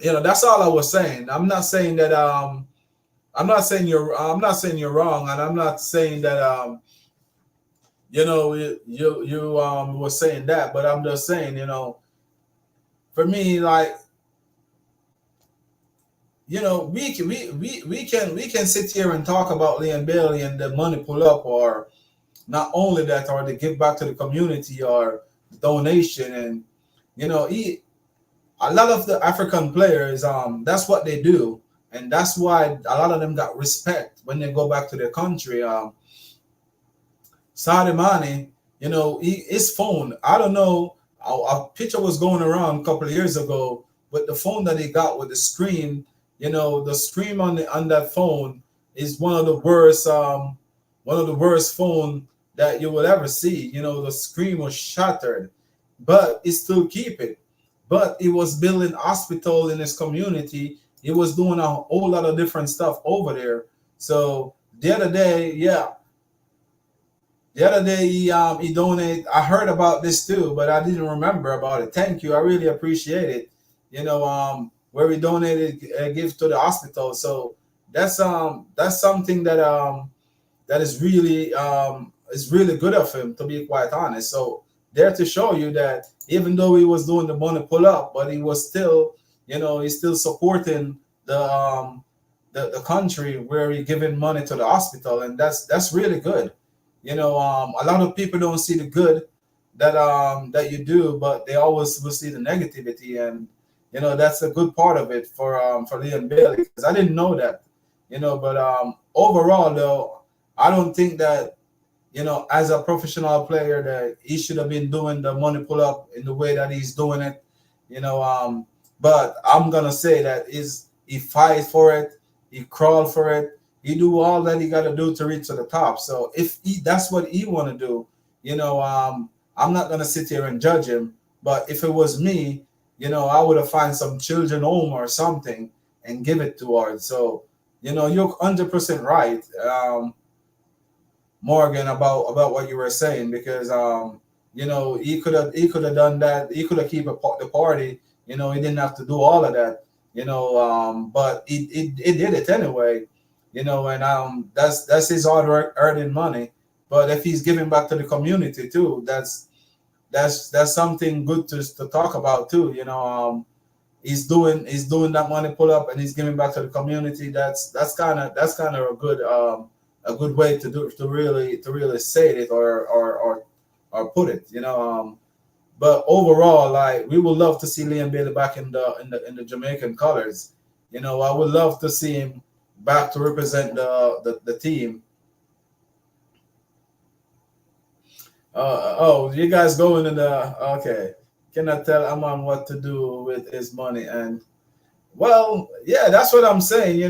That's all I was saying. I'm not saying that I'm not saying you're wrong, and I'm not saying that you was saying that, but I'm just saying, for me, like, we can sit here and talk about Leon Bailey and the money pull up, or not only that, or to give back to the community, or donation, and a lot of the African players, that's what they do, and that's why a lot of them got respect when they go back to their country. Saudi Mane, his phone, I don't know, a picture was going around a couple of years ago with the phone that he got with the screen. The screen on that phone is one of the worst phone that you will ever see. The screen was shattered, but he still keep it. But he was building hospital in his community. He was doing a whole lot of different stuff over there. So the other day, he donated. I heard about this too, but I didn't remember about it. Thank you. I really appreciate it. Where we donated a gift to the hospital. So that's something that is really good of him, to be quite honest. So there to show you that even though he was doing the money pull up, but he was still, he's still supporting the country where he giving money to the hospital, and that's really good. A lot of people don't see the good that you do, but they always will see the negativity, and that's a good part of it for Leon Bailey, because I didn't know that. But overall though, I don't think that as a professional player that he should have been doing the money pull up in the way that he's doing it. But I'm gonna say that he fight for it, he crawl for it, he do all that he got to do to reach to the top. So if that's what he want to do, I'm not gonna sit here and judge him. But if it was me, I would have find some children home or something and give it towards. So you're 100% right. Morgan, about what you were saying, because he could have done that. He could have keep the party. He didn't have to do all of that. But he did it anyway. And that's his hard work earning money. But if he's giving back to the community too, that's something good to talk about too. He's doing that money pull up and he's giving back to the community. That's kind of a good way to really say it, or put it. But overall, like, we would love to see Liam Bailey back in the Jamaican colors. I would love to see him back to represent the team. Oh, you guys going in the okay? Cannot tell Aman what to do with his money, and well, yeah, that's what I'm saying.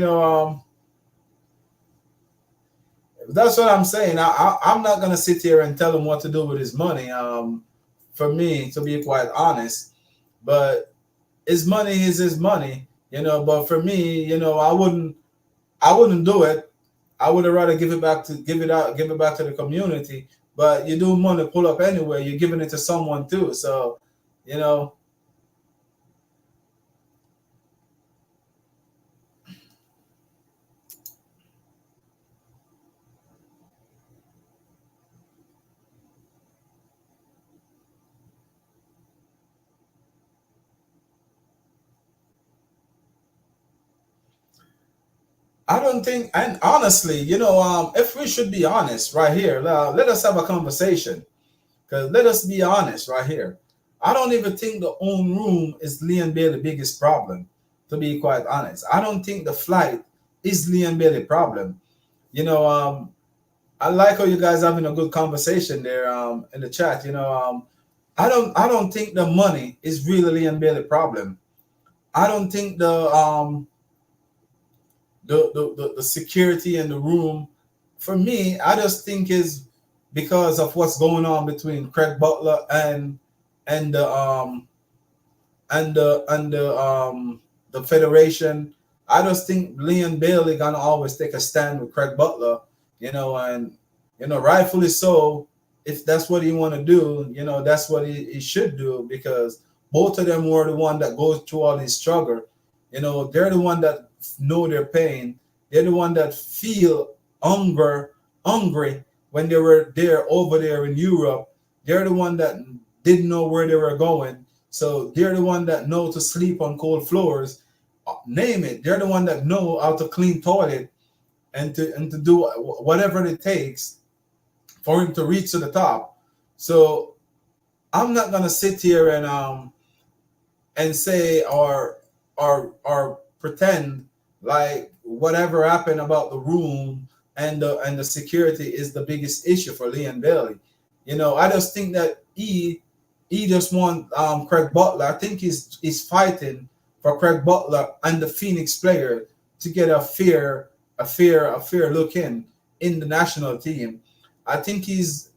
That's what I'm saying. I'm not gonna sit here and tell him what to do with his money. For me, to be quite honest, but his money is his money. But for me, I wouldn't do it. I would have rather give it back to the community. But you do money pull up anyway. You're giving it to someone too. So, you know, I don't think, and honestly, if we should be honest right here, let us have a conversation. Because let us be honest right here. I don't even think the own room is Leon Bailey's biggest problem, to be quite honest. I don't think the flight is Leon Bailey's problem. You know, I like how you guys having a good conversation there in the chat. I don't think the money is really Leon Bailey's problem. I don't think the security in the room, for me, I just think is because of what's going on between Craig Butler and the federation. I just think Leon Bailey gonna always take a stand with Craig Butler, and rightfully so. If that's what he want to do, that's what he should do, because both of them were the one that goes through all this struggle. They're the one that know their pain. They're the one that feel hungry when they were there over there in Europe. They're the one that didn't know where they were going. So they're the one that know to sleep on cold floors. Name it. They're the one that know how to clean toilet and to do whatever it takes for him to reach to the top. So I'm not gonna sit here and say or pretend like whatever happened about the room and the security is the biggest issue for Leon Bailey. I just think that he just want Craig Butler. I think he's fighting for Craig Butler and the Phoenix player to get a fair look in the national team. I think he's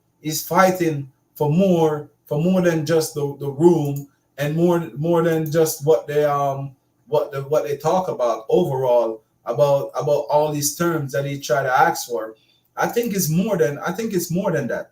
fighting for more than just the room, and more than just what they talk about overall about all these terms that he try to ask for. I think it's more than that.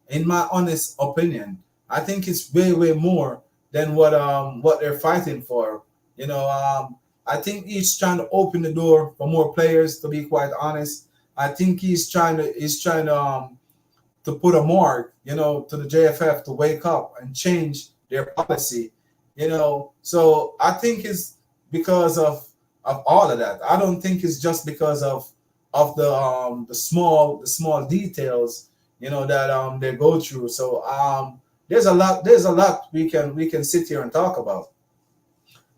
In my honest opinion, I think it's way more than what they're fighting for. I think he's trying to open the door for more players. To be quite honest, I think he's trying to put a mark, to the JFF to wake up and change their policy. So I think it's because of all of that. I don't think it's just because of the small details, that they go through. So there's a lot we can sit here and talk about.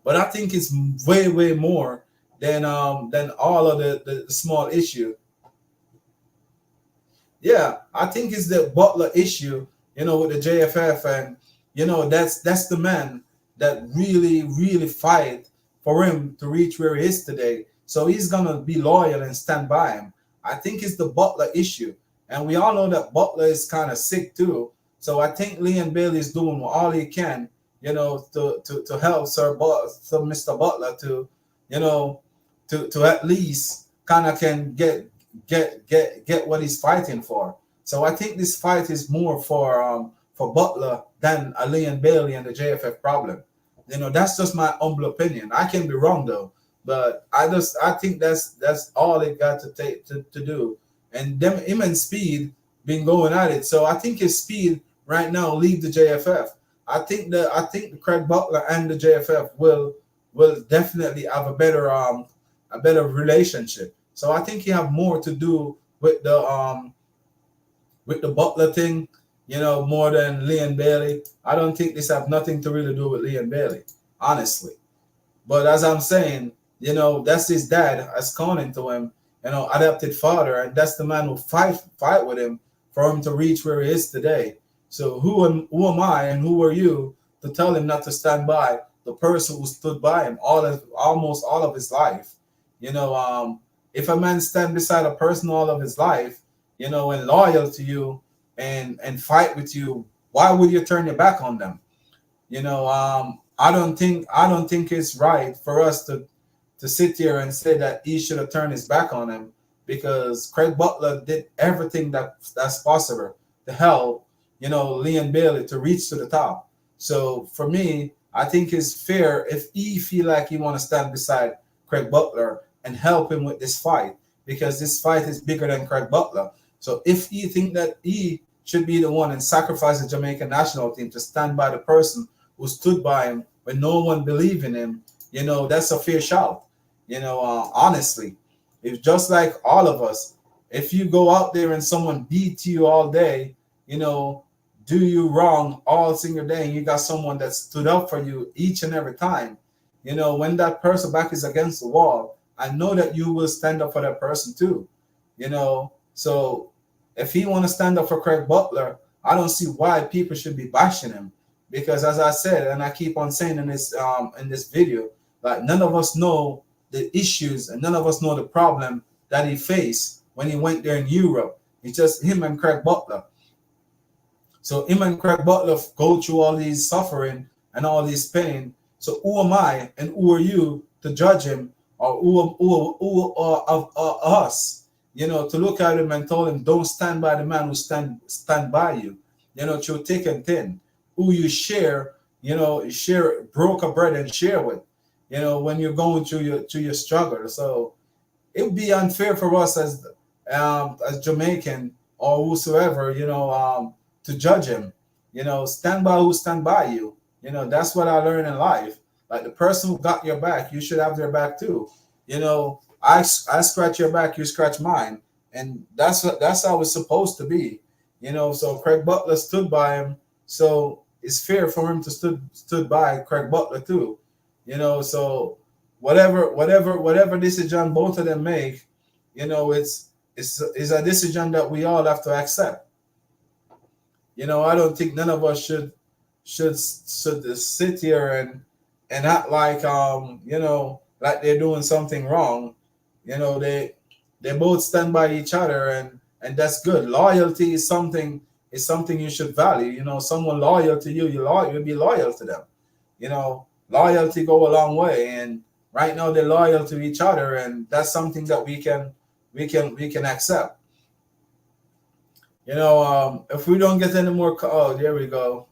But I think it's way more than all of the small issue. Yeah, I think it's the Butler issue, with the JFF, and that's the man that really fight for him to reach where he is today. So he's gonna be loyal and stand by him. I think it's the Butler issue, and we all know that Butler is kind of sick too. So I think Leon Bailey is doing all he can, to help Mr. Butler to, to at least kind of can get what he's fighting for. So I think this fight is more for Butler than a Leon Bailey and the JFF problem. That's just my humble opinion. I can be wrong though, but I think that's all they got to take to do. And him and Speed been going at it. So I think his Speed right now leave the JFF. I think the Craig Butler and the JFF will definitely have a better relationship. So I think he have more to do with the Butler thing, more than Leon Bailey. I don't think this have nothing to really do with Leon Bailey, honestly. But as I'm saying, that's his dad as calling to him, adopted father, and that's the man who fight with him for him to reach where he is today. So who am I and who are you to tell him not to stand by the person who stood by him almost all of his life? If a man stand beside a person all of his life, and loyal to you and fight with you, why would you turn your back on them? I don't think it's right for us to sit here and say that he should have turned his back on him, because Craig Butler did everything that's possible to help, Leon Bailey to reach to the top. So for me, I think it's fair if he feel like he want to stand beside Craig Butler and help him with this fight, because this fight is bigger than Craig Butler. So if he think that he should be the one and sacrifice the Jamaican national team to stand by the person who stood by him when no one believed in him, that's a fair shout. Honestly, if just like all of us, if you go out there and someone beat you all day, you know, do you wrong all single day, and you got someone that stood up for you each and every time, you know, when that person back is against the wall, I know that you will stand up for that person too, you know. So if he want to stand up for Craig Butler, I don't see why people should be bashing him, because as I said, and I keep on saying in this video, like none of us know the issues and none of us know the problem that he faced when he went there in Europe. It's just him and Craig Butler. So him and Craig Butler go through all these suffering and all this pain. So who am I and who are you to judge him, or who of us, you know, to look at him and tell him don't stand by the man who stand by you, you know, through thick and thin, who you share, you know, share broke a bread and share with, you know, when you're going through your struggle. So it would be unfair for us as Jamaican or whosoever, you know, to judge him. You know, stand by who stand by you. You know, that's what I learned in life. Like the person who got your back, you should have their back too. You know, I scratch your back, you scratch mine, and that's how it's supposed to be. You know, so Craig Butler stood by him, so it's fair for him to stood by Craig Butler too. You know, so whatever decision both of them make, you know, it's a decision that we all have to accept. You know, I don't think none of us should sit here and act like you know, like they're doing something wrong. You know, they both stand by each other, and that's good. Loyalty is something you should value. You know, someone loyal to you, you'll be loyal to them. You know, loyalty go a long way, and right now they're loyal to each other, and that's something that we can accept. You know, if we don't get any more, oh, there we go.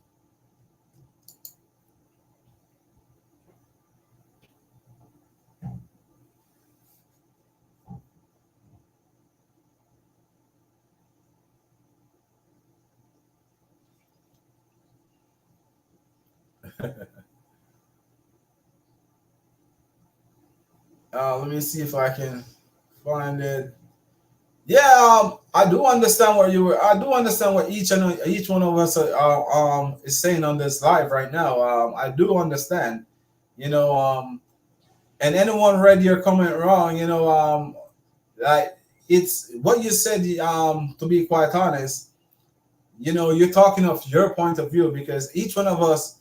Let me see if I can find it. Yeah, I do understand what you were. I do understand what each one of us is saying on this live right now. I do understand. You know, and anyone read your comment wrong, you know, like it's what you said. To be quite honest, you know, you're talking of your point of view, because each one of us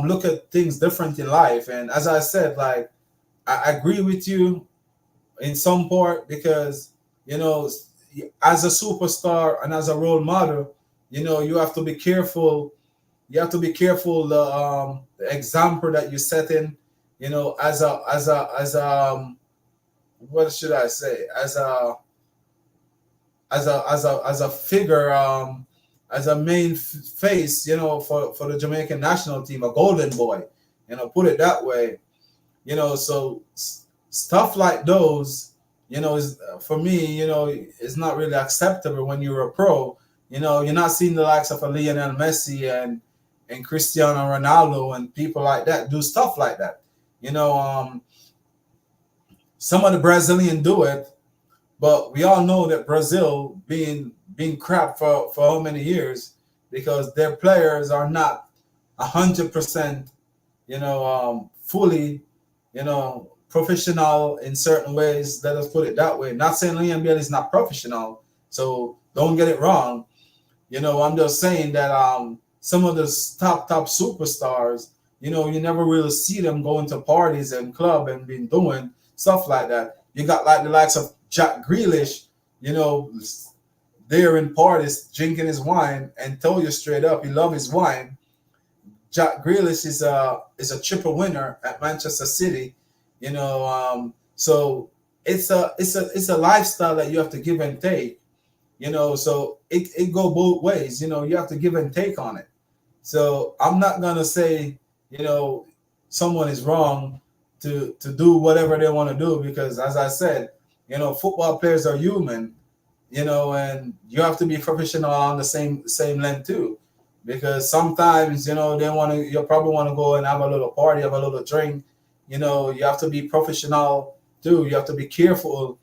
look at things different in life. And as I said, like I agree with you in some part, because you know, as a superstar and as a role model, you know, you have to be careful. You have to be careful the example that you set in. You know, what should I say? As a figure, as a main face, you know, for the Jamaican national team, a golden boy, you know, put it that way. You know, so stuff like those, you know, is for me, you know, it's not really acceptable when you're a pro. You know, you're not seeing the likes of a Lionel Messi and Cristiano Ronaldo and people like that do stuff like that. You know, some of the Brazilians do it, but we all know that Brazil being crap for how many years, because their players are not 100%, you know, fully, you know, professional in certain ways. Let us put it that way. Not saying Liam Bailey is not professional, so don't get it wrong. You know, I'm just saying that some of the top superstars, you know, you never really see them going to parties and club and been doing stuff like that. You got like the likes of Jack Grealish, you know, there in parties drinking his wine, and tell you straight up he love his wine. Jack Grealish is a triple winner at Manchester City, you know. So it's a lifestyle that you have to give and take, you know. So it go both ways, you know. You have to give and take on it. So I'm not gonna say, you know, someone is wrong to do whatever they want to do, because as I said, you know, football players are human, you know, and you have to be professional on the same length too, because sometimes, you know, you probably want to go and have a little party, have a little drink, you know. You have to be professional too. You have to be careful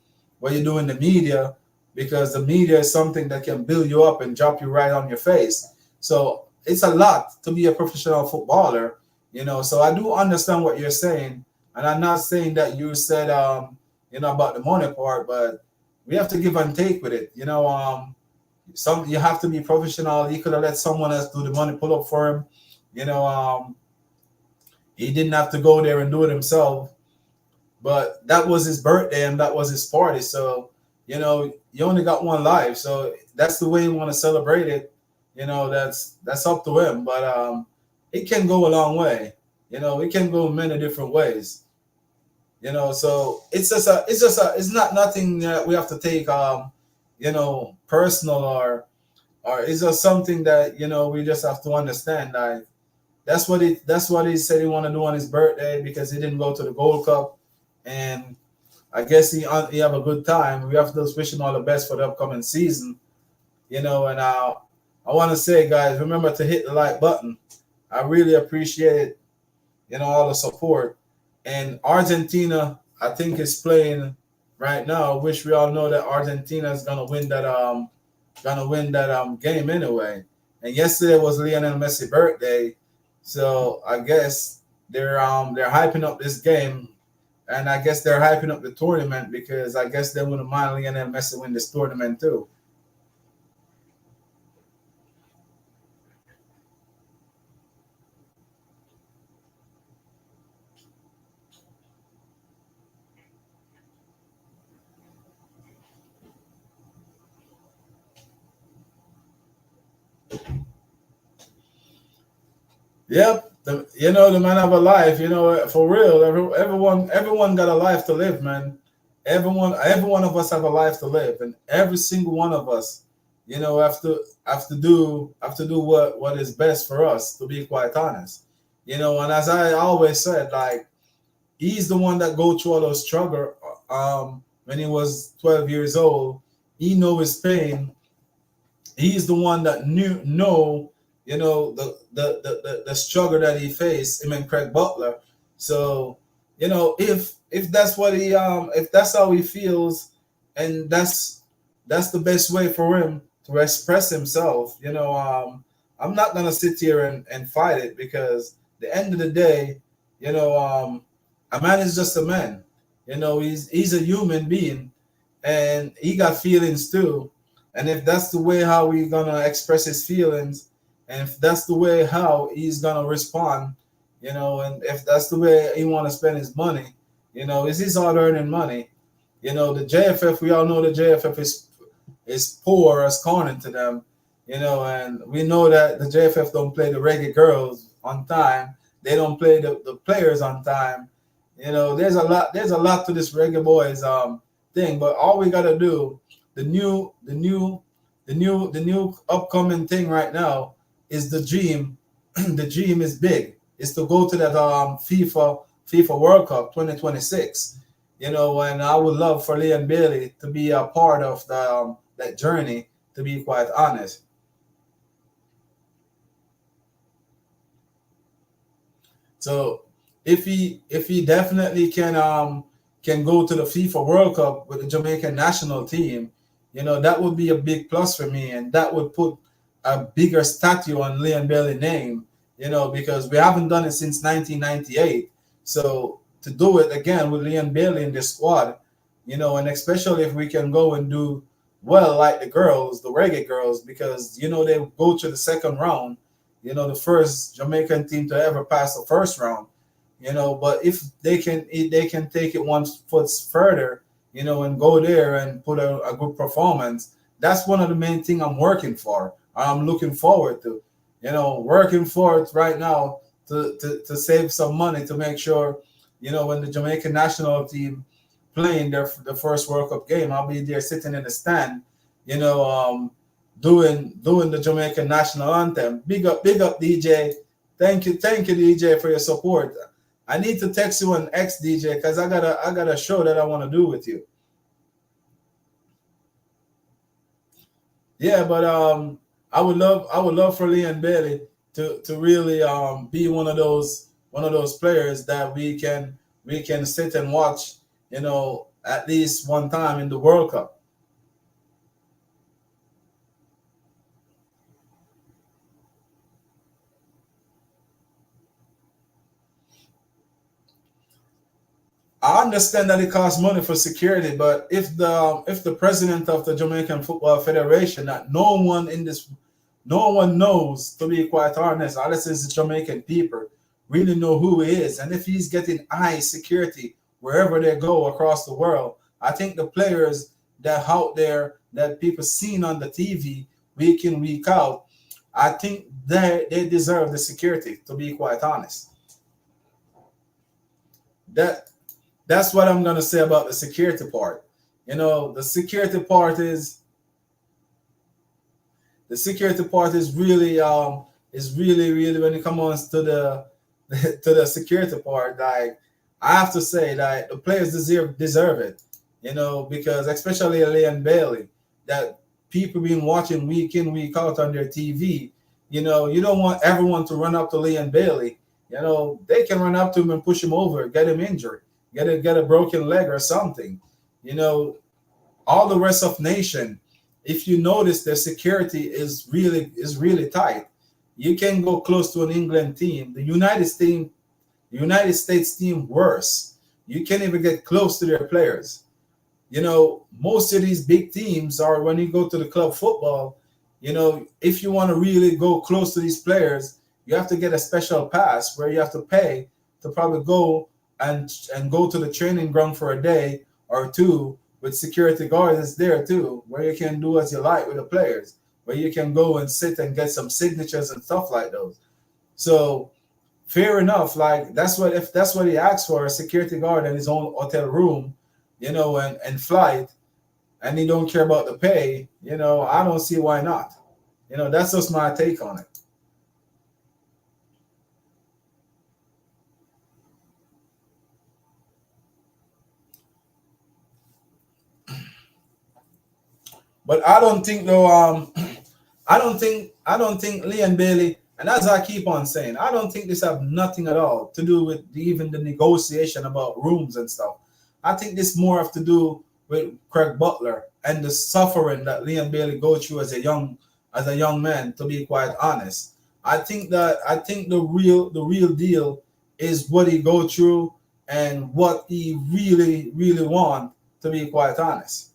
what you do in the media, because the media is something that can build you up and drop you right on your face. So it's a lot to be a professional footballer, So I do understand what you're saying, and I'm not saying that you said, about the money part, but we have to give and take with it. Some you have to be professional. He could have let someone else do the money pull up for him. You know, he didn't have to go there and do it himself. But that was his birthday and that was his party. So, you only got one life. So that's the way you want to celebrate it. That's up to him. But it can go a long way. It can go many different ways. So it's not nothing that we have to take personal, or it's just something that we just have to understand. Like that's what he said he want to do on his birthday, because he didn't go to the Gold Cup, and I guess he have a good time. We have to just wish him all the best for the upcoming season. And I want to say, guys, remember to hit the like button. I really appreciate all the support. And Argentina, I think, is playing right now, which we all know that Argentina is gonna win that game anyway. And yesterday was Lionel Messi birthday, so I guess they're hyping up this game, and I guess they're hyping up the tournament, because I guess they wouldn't mind Lionel Messi win this tournament too. Yep, the man have a life. For real. Everyone got a life to live, man. Every one of us have a life to live, and every single one of us, have to do what is best for us. To be quite honest, and as I always said, like, he's the one that go through all those struggle. When he was 12 years old, he know his pain. He's the one that know the struggle that he faced, him and Craig Butler. So if that's what if that's how he feels, and that's the best way for him to express himself. I'm not gonna sit here and fight it, because the end of the day, a man is just a man. He's a human being, and he got feelings too. And if that's the way how we gonna express his feelings, and if that's the way how he's gonna respond, and if that's the way he want to spend his money, it's his hard earning money. The JFF, we all know the JFF is poor as corn to them, and we know that the JFF don't play the reggae girls on time. They don't play the players on time. There's a lot to this reggae boys thing, but all we gotta do, the new upcoming thing right now is the dream. The dream is big. It's to go to that FIFA World Cup 2026. And I would love for Leon Bailey to be a part of that journey. To be quite honest, so if he definitely can go to the FIFA World Cup with the Jamaican national team, that would be a big plus for me, and that would put a bigger statue on Leon Bailey's name, because we haven't done it since 1998. So to do it again with Leon Bailey in the squad, and especially if we can go and do well like the girls, the reggae girls, because they go to the second round, the first Jamaican team to ever pass the first round. But if they can take it one foot further, and go there and put a good performance, that's one of the main thing I'm working for. I'm looking forward to, working for it right now to save some money, to make sure, when the Jamaican national team playing the first World Cup game, I'll be there sitting in the stand, doing the Jamaican national anthem. Big up, DJ. Thank you, DJ, for your support. I need to text you an X, DJ, because I got a show that I want to do with you. Yeah, but I would love for Leon Bailey to really be one of those players that we can sit and watch, at least one time in the World Cup. I understand that it costs money for security, but if the president of the Jamaican Football Federation, that no one knows, to be quite honest, unless it's the Jamaican people, really know who he is, and if he's getting high security wherever they go across the world, I think the players that out there that people seen on the TV week in week out, I think they deserve the security. To be quite honest, that that's what I'm gonna say about the security part. You know, the security part is really when it comes to the to the security part. Like I have to say that the players deserve it. You know, because especially Leon Bailey, that people been watching week in week out on their TV. You know, you don't want everyone to run up to Leon Bailey. You know, they can run up to him and push him over, get him injured, get a broken leg or something. You know, all the rest of nation, if you notice, their security is really tight. You can go close to an England team, the United States team worse. You can't even get close to their players. You know, most of these big teams are when you go to the club football. You know, if you want to really go close to these players, you have to get a special pass where you have to pay to probably go and go to the training ground for a day or two with security guards there too, where you can do as you like with the players, where you can go and sit and get some signatures and stuff like those. So fair enough, like if that's what he asked for, a security guard in his own hotel room, you know, and flight, and he don't care about the pay, you know, I don't see why not. You know, that's just my take on it. But I don't think though. I don't think Leon Bailey, and as I keep on saying, I don't think this have nothing at all to do with even the negotiation about rooms and stuff. I think this more have to do with Craig Butler and the suffering that Leon Bailey go through as a young man. To be quite honest, I think the real deal is what he go through and what he really want. To be quite honest.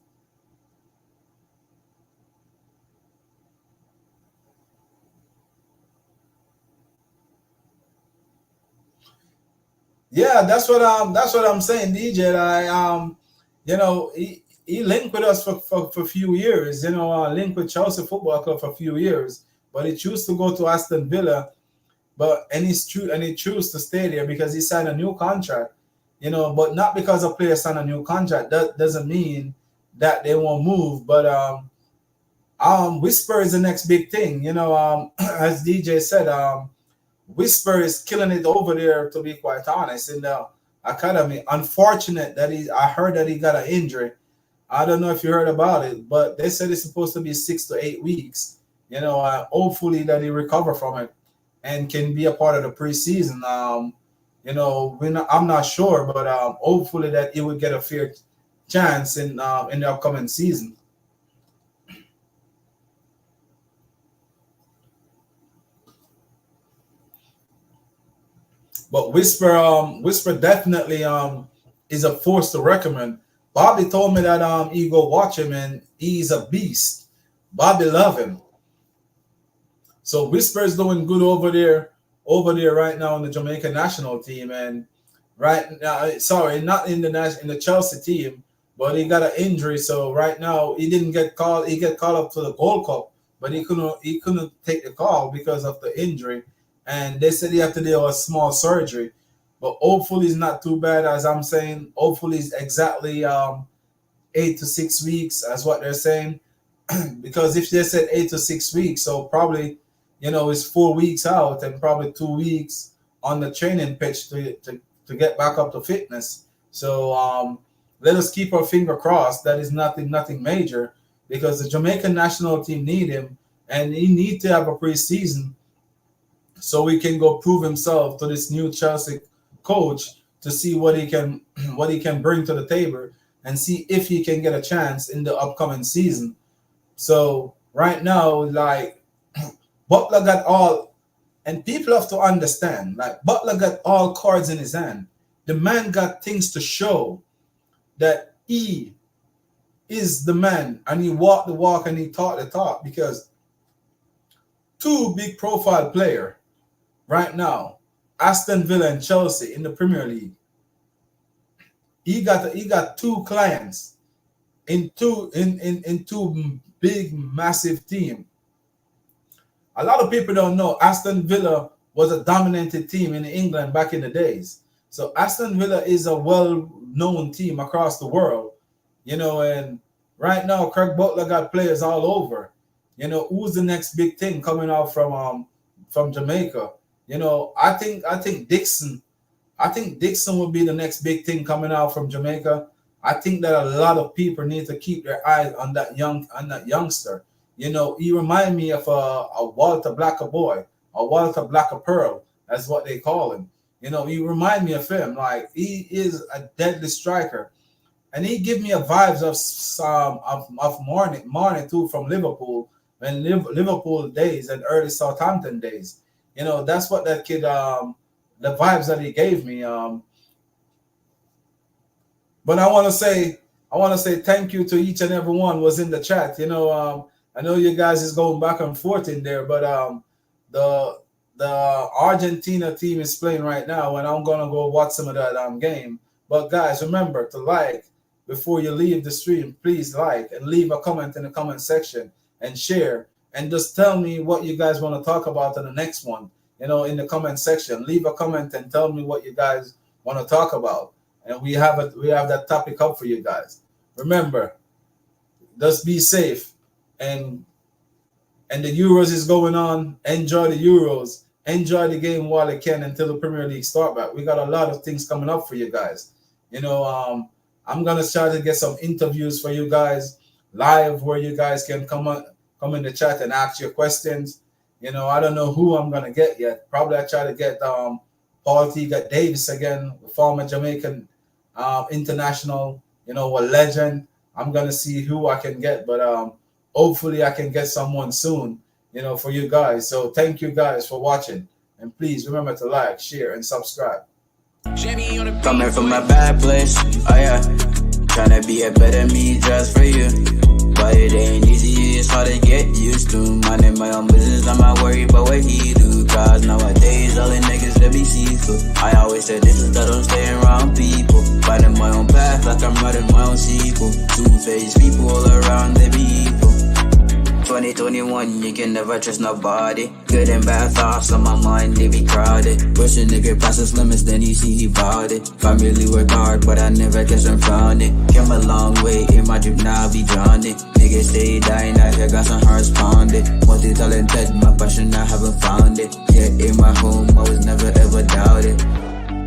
Yeah, that's what I'm saying, DJ. You know, he linked with us for a few years. You know, linked with Chelsea Football Club for a few years, but he chose to go to Aston Villa. But and he chose to stay there because he signed a new contract. You know, but not because a player signed a new contract. That doesn't mean that they won't move. But Whisper is the next big thing. You know, as DJ said, Whisper is killing it over there, to be quite honest, in the academy. Unfortunate that I heard that he got an injury. I don't know if you heard about it, but they said it's supposed to be 6 to 8 weeks. You know, hopefully that he recover from it and can be a part of the preseason. You know, I'm not sure, but hopefully that he would get a fair chance in the upcoming season. But Whisper definitely is a force to recommend. Bobby told me that he go watch him and he's a beast. Bobby love him. So Whisper is doing good over there right now in the Jamaican national team, and right now, sorry, not in in the Chelsea team, but he got an injury. So right now he didn't get called. He get called up to the Gold Cup, but he couldn't take the call because of the injury, and they said he had to do a small surgery. But hopefully it's not too bad, as I'm saying. Hopefully it's exactly 8 to 6 weeks, as what they're saying. Because if they said 8 to 6 weeks, so probably it's 4 weeks out and probably 2 weeks on the training pitch to get back up to fitness. So let us keep our finger crossed that is nothing major, because the Jamaican national team need him, and he need to have a preseason so he can go prove himself to this new Chelsea coach to see what he can what he can bring to the and see if he can get a chance in the upcoming season. So right now, like Butler got all, and people have to understand, like Butler got all cards in his hand. The man got things to show that he is the man, and he walked the walk and he talked the talk, because two big profile player right now, Aston Villa and Chelsea in the Premier League. He got two clients in two big massive team. A lot of people don't know Aston Villa was a dominant team in England back in the days. So Aston Villa is a well-known team across the world, you know, and right now Craig Butler got players all over. You know, who's the next big thing coming out from Jamaica? You know, I think Dixon will be the next big thing coming out from Jamaica. I think that a lot of people need to keep their eyes on that youngster. You know, he remind me of a Walter Blacker boy, a Walter Blacker Pearl, that's what they call him. You know, he remind me of him. Like, he is a deadly striker, and he give me a vibes of morning too from Liverpool, and Liverpool days and early Southampton days. You know, that's what that kid, the vibes that he gave me. But I want to say thank you to each and every one was in the chat. You know, I know you guys is going back and forth in there, but the Argentina team is playing right now, and I'm gonna go watch some of that game. But guys, remember to like before you leave the stream. Please like and leave a comment in the comment section and share, and just tell me what you guys want to talk about in the next one. You know, in the comment section, leave a comment and tell me what you guys want to talk about, and we have that topic up for you guys. Remember, just be safe, and the Euros is going on. Enjoy the Euros. Enjoy the game while it can until the Premier League start back. We got a lot of things coming up for you guys. You know, I'm gonna try to get some interviews for you guys live where you guys can come in the chat and ask your questions. You know, I don't know who I'm gonna get yet. Probably I try to get Paul T. Davis again, former Jamaican international. You know, a legend. I'm gonna see who I can get, but hopefully I can get someone soon, you know, for you guys. So thank you guys for watching, and please remember to like, share, and subscribe. Coming from a bad place, oh yeah, trying to be a better me just for you. But it ain't easy, it's hard to get used to. Minding my own business, I'm not worried about what he do. Cause nowadays, all the niggas, they be see-through. I always said this is that I'm staying around people. Finding my own path like I'm writing my own sequel. Two-faced people all around, they be evil. 2021, you can never trust nobody. Good and bad thoughts on my mind, they be crowded. Push a nigga past his limits, then you see he bought it. Family work hard, but I never guess I'm found it. Came a long way, in my drip now be drowning. Niggas stay dying, I hear got some hearts pounded. Multi-talented, my passion